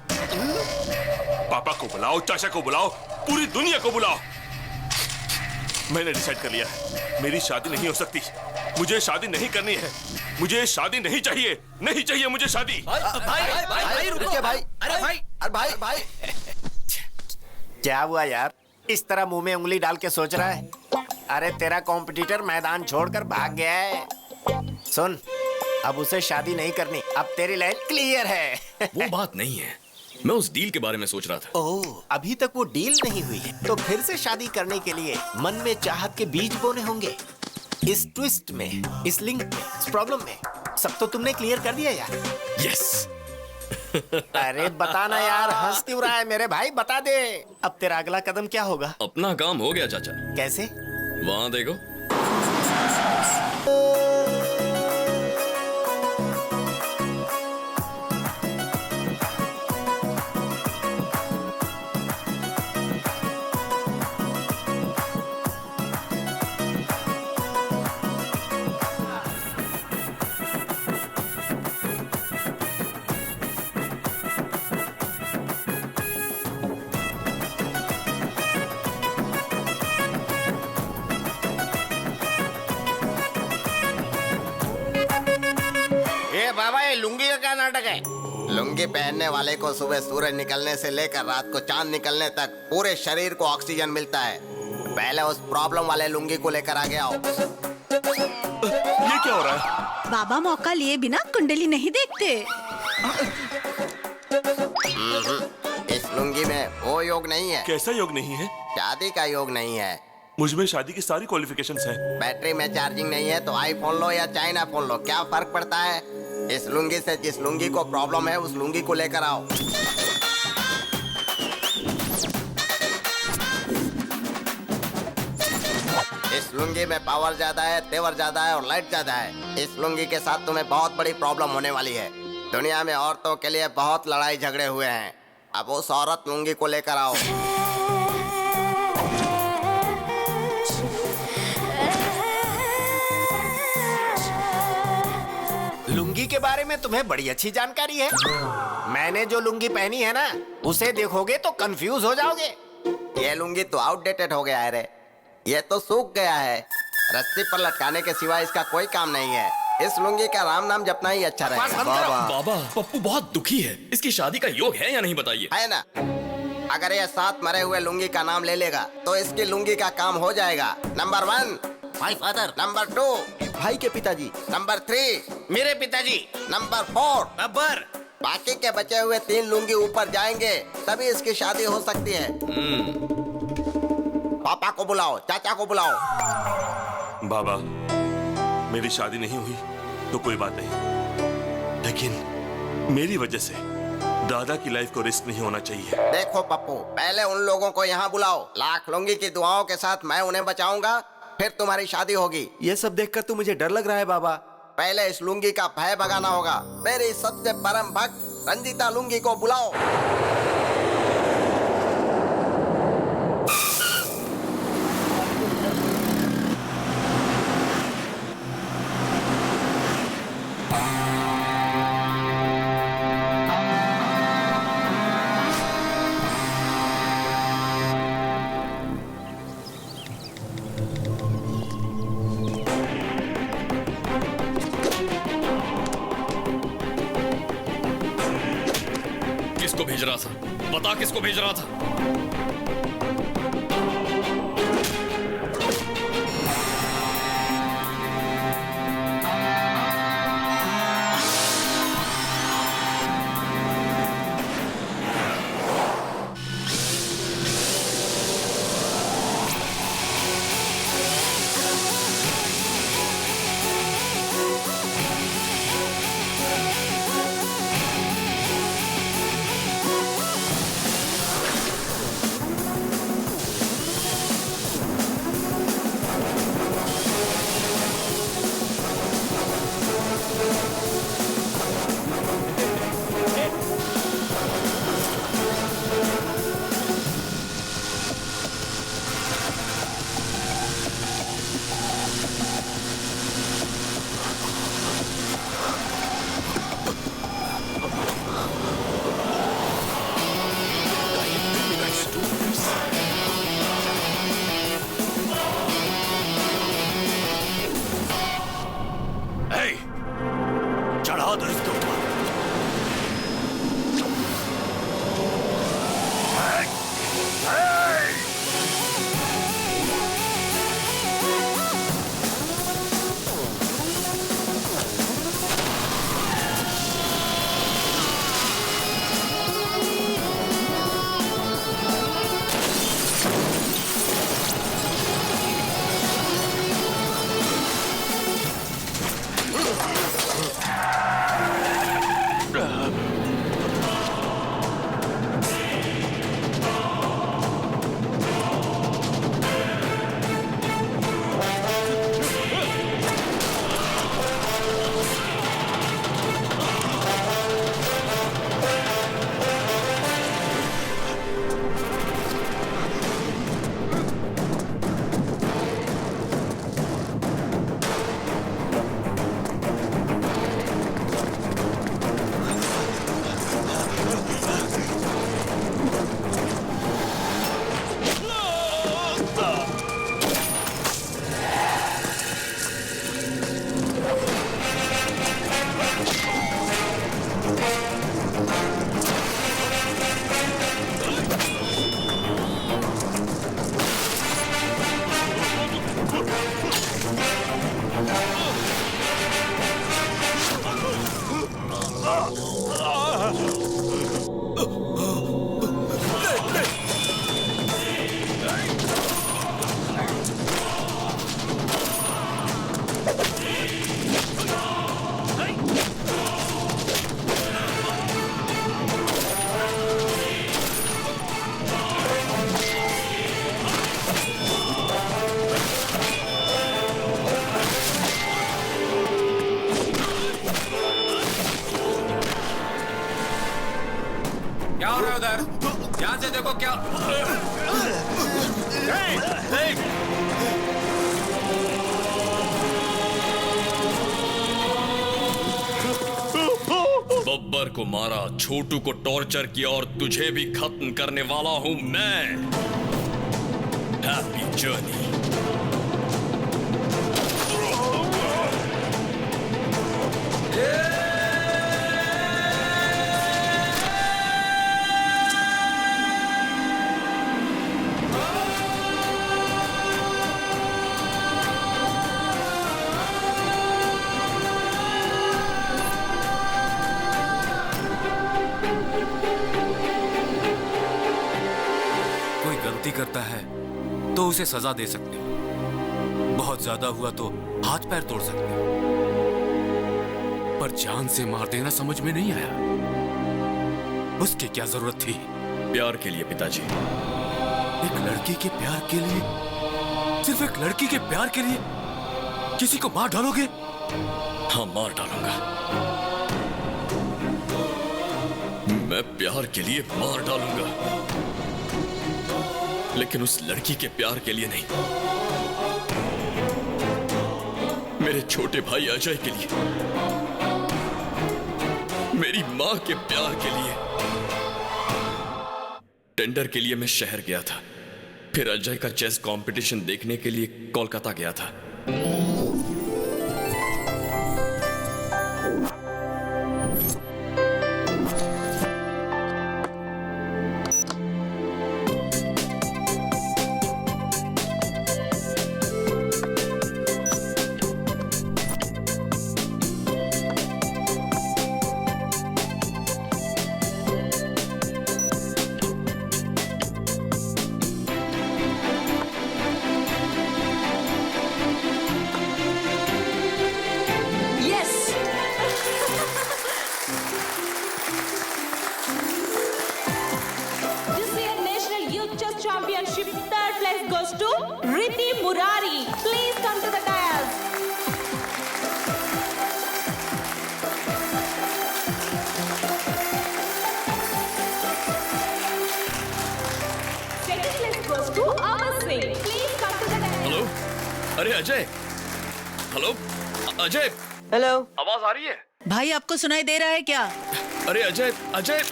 पापा को बुलाओ, चाचा को बुलाओ, पूरी दुनिया को बुलाओ। मैंने डिसाइड कर लिया, मेरी शादी नहीं हो सकती। मुझे शादी नहीं करनी है। मुझे शादी नहीं चाहिए, नहीं चाहिए मुझे शादी। रुकिए भाई। अरे भाई क्या हुआ यार, इस तरह मुंह में उंगली डाल के सोच रहा है? अरे तेरा कॉम्पिटिटर मैदान छोड़कर भाग गया है। सुन, अब उसे शादी नहीं करनी, अब तेरी लाइन क्लियर है। वो बात नहीं है, मैं उस डील के बारे में सोच रहा था। ओह, अभी तक वो डील नहीं हुई है, तो फिर से शादी करने के लिए मन में चाहत के बीज बोने होंगे। इस ट्विस्ट में, इस लिंक में, इस प्रॉब्लम में, सब तो तुमने क्लियर कर दिया यार। यस। अरे बताना यार, हंस क्यों रहा है मेरे भाई, बता दे। अब तेरा अगला कदम क्या होगा? अपना काम हो गया चाचा। कैसे? वहां देखो। बाबा, ये लुंगी का क्या नाटक है? लुंगी पहनने वाले को सुबह सूरज निकलने से लेकर रात को चांद निकलने तक पूरे शरीर को ऑक्सीजन मिलता है। पहले उस प्रॉब्लम वाले लुंगी को लेकर आगे आओ। ये क्या हो रहा है? बाबा मौका लिए बिना कुंडली नहीं देखते। इस लुंगी में वो योग नहीं है। कैसा योग नहीं है? शादी का योग नहीं है। मुझमें शादी की सारी क्वालिफिकेशंस हैं। बैटरी में चार्जिंग नहीं है तो आईफोन लो या चाइना फोन लो, क्या फर्क पड़ता है? इस लुंगी से जिस लुंगी को प्रॉब्लम है उस लुंगी को लेकर आओ। इस लुंगी में पावर ज्यादा है, तेवर ज्यादा है और लाइट ज्यादा है। इस लुंगी के साथ तुम्हें बहुत बड़ी प्रॉब्लम होने वाली है। दुनिया में औरतों के लिए बहुत लड़ाई झगड़े हुए हैं। अब उस औरत लुंगी को लेकर आओ। लुंगी के बारे में तुम्हें बड़ी अच्छी जानकारी है। मैंने जो लुंगी पहनी है ना, उसे देखोगे तो कंफ्यूज हो जाओगे। ये लुंगी तो आउटडेटेड हो गया है रे, ये तो सूख गया है। रस्सी पर लटकाने के सिवा इसका कोई काम नहीं है। इस लुंगी का राम नाम जपना ही अच्छा रहेगा। बाबा, पप्पू बहुत दुखी है। इसकी शादी का योग है या नहीं बताइए? है ना, अगर ये 7 मरे हुए लुंगी का नाम ले लेगा तो इसकी लुंगी का काम हो जाएगा। नंबर 1 माय फादर, नंबर 2 भाई के पिताजी, नंबर 3 मेरे पिताजी, नंबर 4 बब्बर। बाकी के बचे हुए 3 लुंगी ऊपर जाएंगे तभी इसकी शादी हो सकती है। पापा को बुलाओ, चाचा को बुलाओ। बाबा, मेरी शादी नहीं हुई तो कोई बात नहीं, लेकिन मेरी वजह से दादा की लाइफ को रिस्क नहीं होना चाहिए। देखो पप्पू, पहले उन लोगों को यहाँ बुलाओ। लाख लुंगी की दुआओं के साथ मैं उन्हें बचाऊंगा, फिर तुम्हारी शादी होगी। ये सब देखकर तो मुझे डर लग रहा है बाबा। पहले इस लुंगी का भय भगाना होगा। मेरी सबसे परम भक्त रंजीता लुंगी को बुलाओ। किसको भेज रहा था? बता किसको भेज रहा था? हो रहा है उधर? ध्यान से देखो क्या। बब्बर को मारा, छोटू को टॉर्चर किया और तुझे भी खत्म करने वाला हूं मैं। Happy journey. गलती करता है तो उसे सजा दे सकते हो, बहुत ज्यादा हुआ तो हाथ पैर तोड़ सकते हो, पर जान से मार देना समझ में नहीं आया। उसकी क्या जरूरत थी? प्यार के लिए पिताजी। एक लड़की के प्यार के लिए, सिर्फ एक लड़की के प्यार के लिए किसी को मार डालोगे? हाँ, मार डालूंगा। मैं प्यार के लिए मार डालूंगा, लेकिन उस लड़की के प्यार के लिए नहीं। मेरे छोटे भाई अजय के लिए, मेरी मां के प्यार के लिए। टेंडर के लिए मैं शहर गया था, फिर अजय का चेस कंपटीशन देखने के लिए कोलकाता गया था। हेलो, अरे अजय। हेलो अजय। हेलो, आवाज आ रही है? भाई आपको सुनाई दे रहा है क्या? अरे Ajay, Ajay.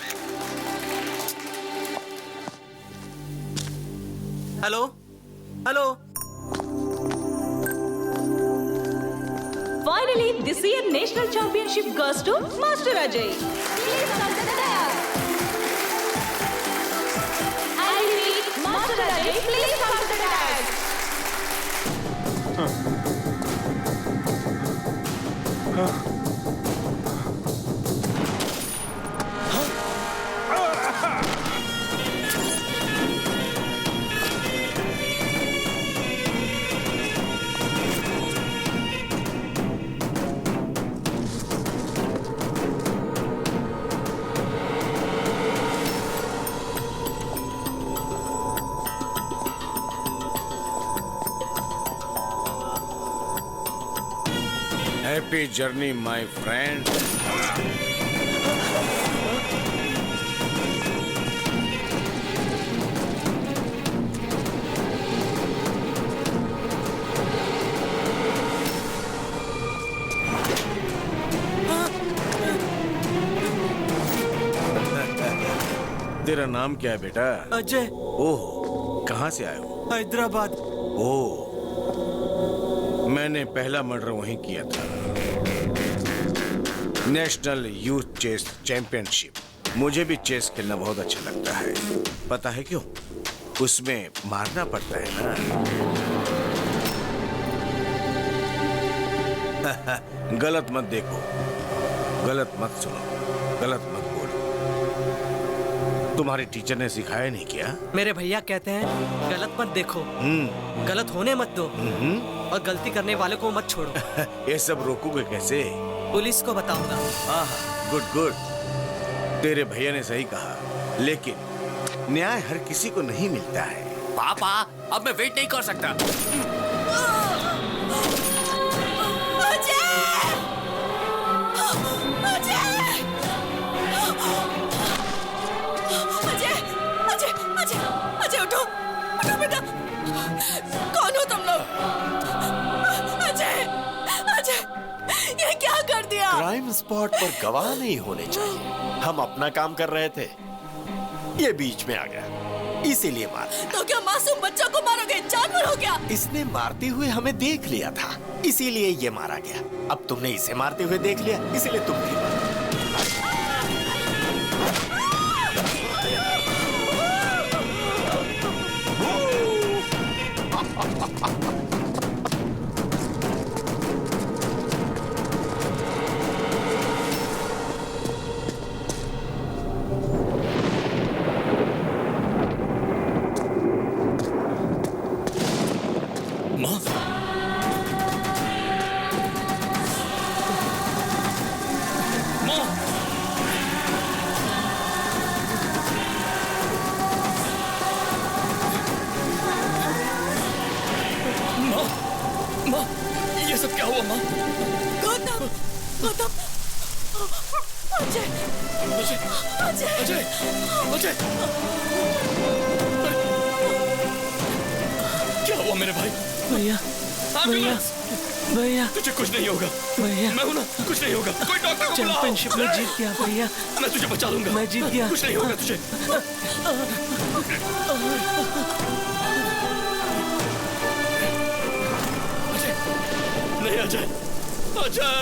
Hello, hello. Finally, this year national championship goes to Master Ajay. Please come to the dais. I repeat, Master Ajay, please come to the dais. Happy journey my friend. तेरा नाम क्या है बेटा? अजय। ओह, कहाँ से आए हो? हैदराबाद। ओह, मैंने पहला मर्डर वहीं किया था। National youth chess championship. मुझे भी चेस खेलना बहुत अच्छा लगता है। पता है क्यों? उसमें मारना पड़ता है ना। गलत मत देखो, गलत मत सुनो, गलत मत बोलो। तुम्हारे टीचर ने सिखाया नहीं क्या? मेरे भैया कहते हैं गलत मत देखो, गलत होने मत दो, और गलती करने वाले को मत छोड़ो। ये सब रोकोगे कैसे? पुलिस को बताऊंगा। गुड गुड, तेरे भैया ने सही कहा, लेकिन न्याय हर किसी को नहीं मिलता है। पापा, अब मैं वेट नहीं कर सकता। स्पॉट पर गवाह नहीं होने चाहिए। हम अपना काम कर रहे थे, ये बीच में आ गया, इसीलिए मारा। तो क्या मासूम बच्चों को मारोगे? जानवर हो क्या? इसने मारते हुए हमें देख लिया था, इसीलिए ये मारा गया। अब तुमने इसे मारते हुए देख लिया, इसीलिए तुम भी मारा। तुझे कुछ नहीं होगा भैया, मैं हूं ना, कुछ नहीं होगा। कोई डॉक्टर को बुलाओ। चैंपियनशिप में जीत गया भैया, मैं तुझे बचा लूंगा। मैं जीत गया, कुछ नहीं होगा तुझे। अजय, नहीं अजय, अजय,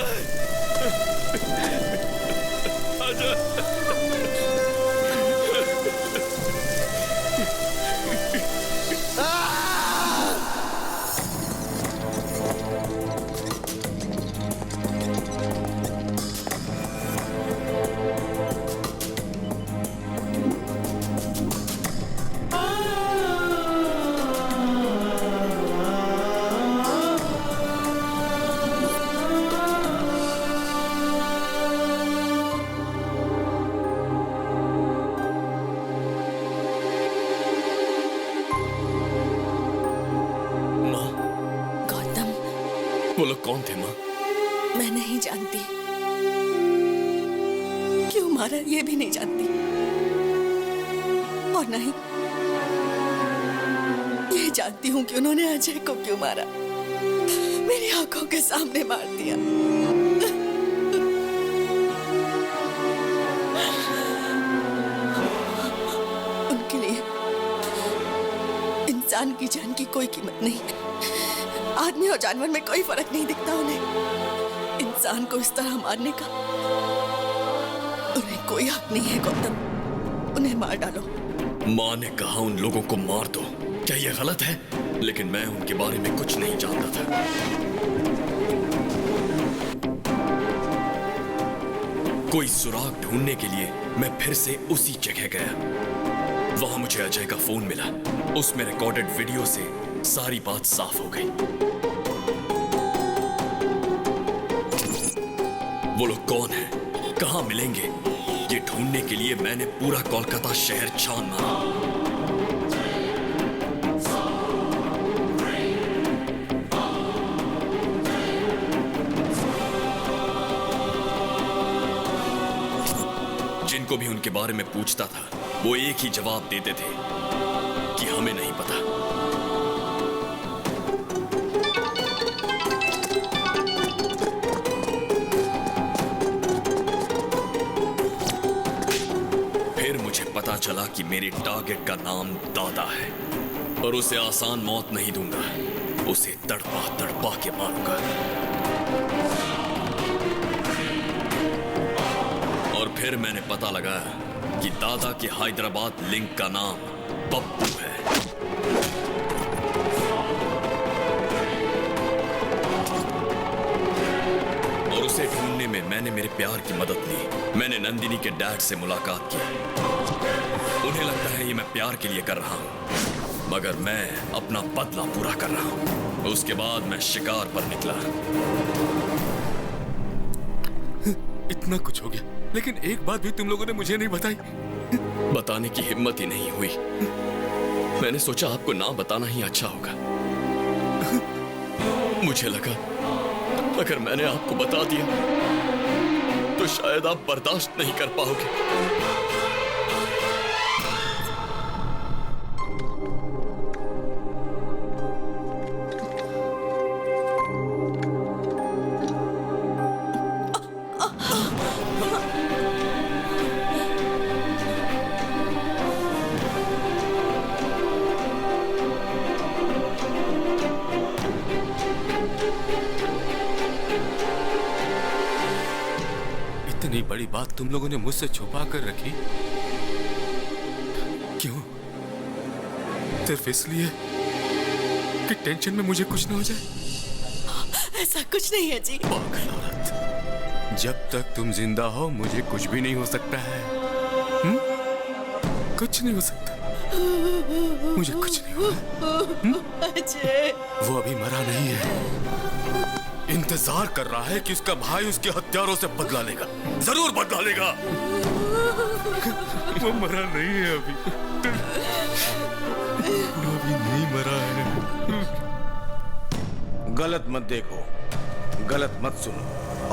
अजय। वो लोग कौन थे माँ? मैं नहीं जानती, क्यों मारा ये भी नहीं जानती, और नहीं ये जानती हूँ कि उन्होंने अजय को क्यों मारा। मेरी आंखों के सामने मार दिया। उनके लिए इंसान की जान की कोई कीमत नहीं। आदमी और जानवर में कोई फर्क नहीं दिखता उन्हें। इंसान को इस तरह मारने का उन्हें कोई हक नहीं है। गौतम, उन्हें मार डालो। माँ ने कहा उन लोगों को मार दो। क्या ये गलत है? लेकिन मैं उनके बारे में कुछ नहीं जानता था। कोई सुराग ढूंढने के लिए मैं फिर से उसी जगह गया। वहां मुझे अजय का फोन मिला। उसमें रिकॉर्डेड वीडियो से सारी बात साफ हो गई। वो लोग कौन हैं? कहां मिलेंगे? ये ढूंढने के लिए मैंने पूरा कोलकाता शहर छान मारा। जिनको भी उनके बारे में पूछता था, वो एक ही जवाब देते थे कि हमें नहीं पता। पता चला कि मेरे टारगेट का नाम दादा है और उसे आसान मौत नहीं दूंगा। उसे तड़पा तड़पा के मारूंगा। और फिर मैंने पता लगाया कि दादा के हैदराबाद लिंक का नाम पप्पू है। और उसे ढूंढने में मैंने मेरे प्यार की मदद ली। मैंने नंदिनी के डैड से मुलाकात की। उन्हें लगता है ये मैं प्यार के लिए कर रहा हूं, मगर मैं अपना बदला पूरा कर रहा हूं। उसके बाद मैं शिकार पर निकला। इतना कुछ हो गया, लेकिन एक बात भी तुम लोगों ने मुझे नहीं बताई। बताने की हिम्मत ही नहीं हुई। मैंने सोचा आपको ना बताना ही अच्छा होगा। मुझे लगा अगर मैंने आपको बता दिया तो शायद आप बर्दाश्त नहीं कर पाओगे। बड़ी बात तुम लोगों ने मुझसे छुपा कर रखी। क्यों? सिर्फ इसलिए कि टेंशन में मुझे कुछ न हो जाए? ऐसा कुछ नहीं है जी। पागल औरत, जब तक तुम जिंदा हो मुझे कुछ भी नहीं हो सकता है। कुछ नहीं हो सकता, मुझे कुछ नहीं होगा। अजय, वो अभी मरा नहीं है, इंतजार कर रहा है कि उसका भाई उसके हत्यारों से बदला लेगा। जरूर बदला लेगा। वो मरा नहीं है अभी, वो अभी नहीं मरा है। गलत मत देखो, गलत मत सुनो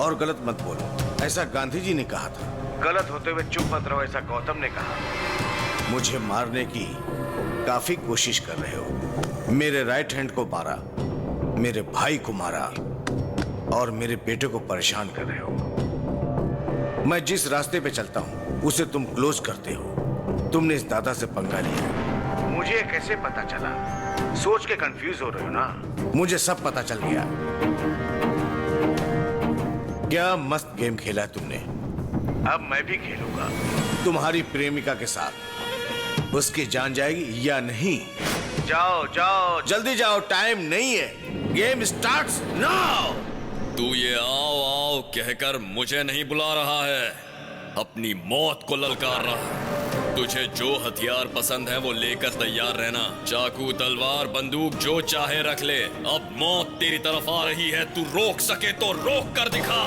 और गलत मत बोलो, ऐसा गांधी जी ने कहा था। गलत होते हुए चुप मत रहो, ऐसा गौतम ने कहा। मुझे मारने की काफी कोशिश कर रहे हो। मेरे राइट हैंड को मारा, मेरे भाई को मारा और मेरे बेटे को परेशान कर रहे हो। मैं जिस रास्ते पे चलता हूं उसे तुम क्लोज करते हो। तुमने इस दादा से पंगा लिया। मुझे कैसे पता चला? सोच के कंफ्यूज हो रहे हो ना? मुझे सब पता चल गया। क्या मस्त गेम खेला तुमने। अब मैं भी खेलूंगा तुम्हारी प्रेमिका के साथ। उसकी जान जाएगी या नहीं? जाओ जाओ, जल्दी जाओ, टाइम नहीं है। Game starts now. तू ये आओ आओ कहकर मुझे नहीं बुला रहा है, अपनी मौत को ललकार रहा है। तुझे जो हथियार पसंद है वो लेकर तैयार रहना। चाकू, तलवार, बंदूक जो चाहे रख ले। अब मौत तेरी तरफ आ रही है, तू रोक सके तो रोक कर दिखा।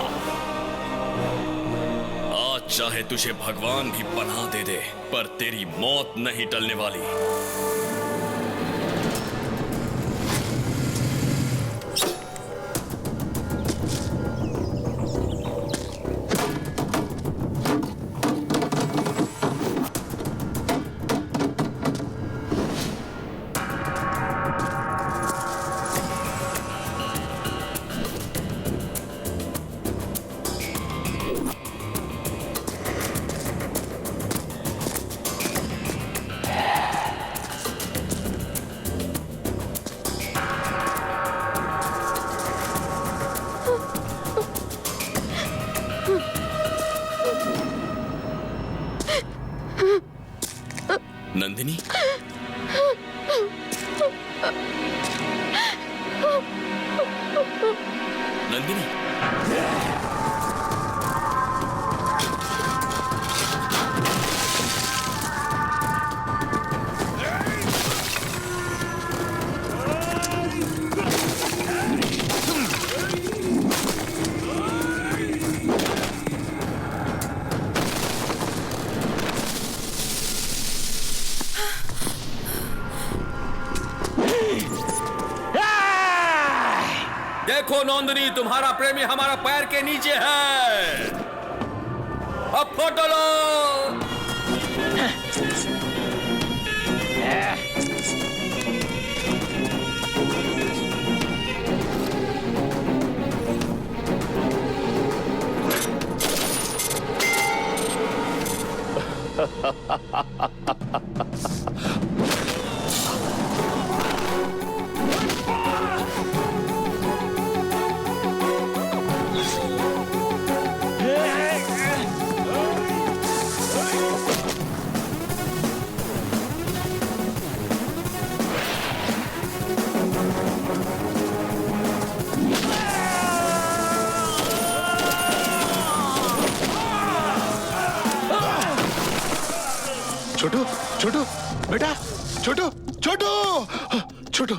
आज चाहे तुझे भगवान भी पनाह दे दे, पर तेरी मौत नहीं टलने वाली। नंदिनी, नंदिनी, देखो नंदिनी, तुम्हारा प्रेमी हमारा पैर के नीचे है। अब फोटो लो। छोटू, छोटू, बेटा, छोटू, छोटू, छोटू।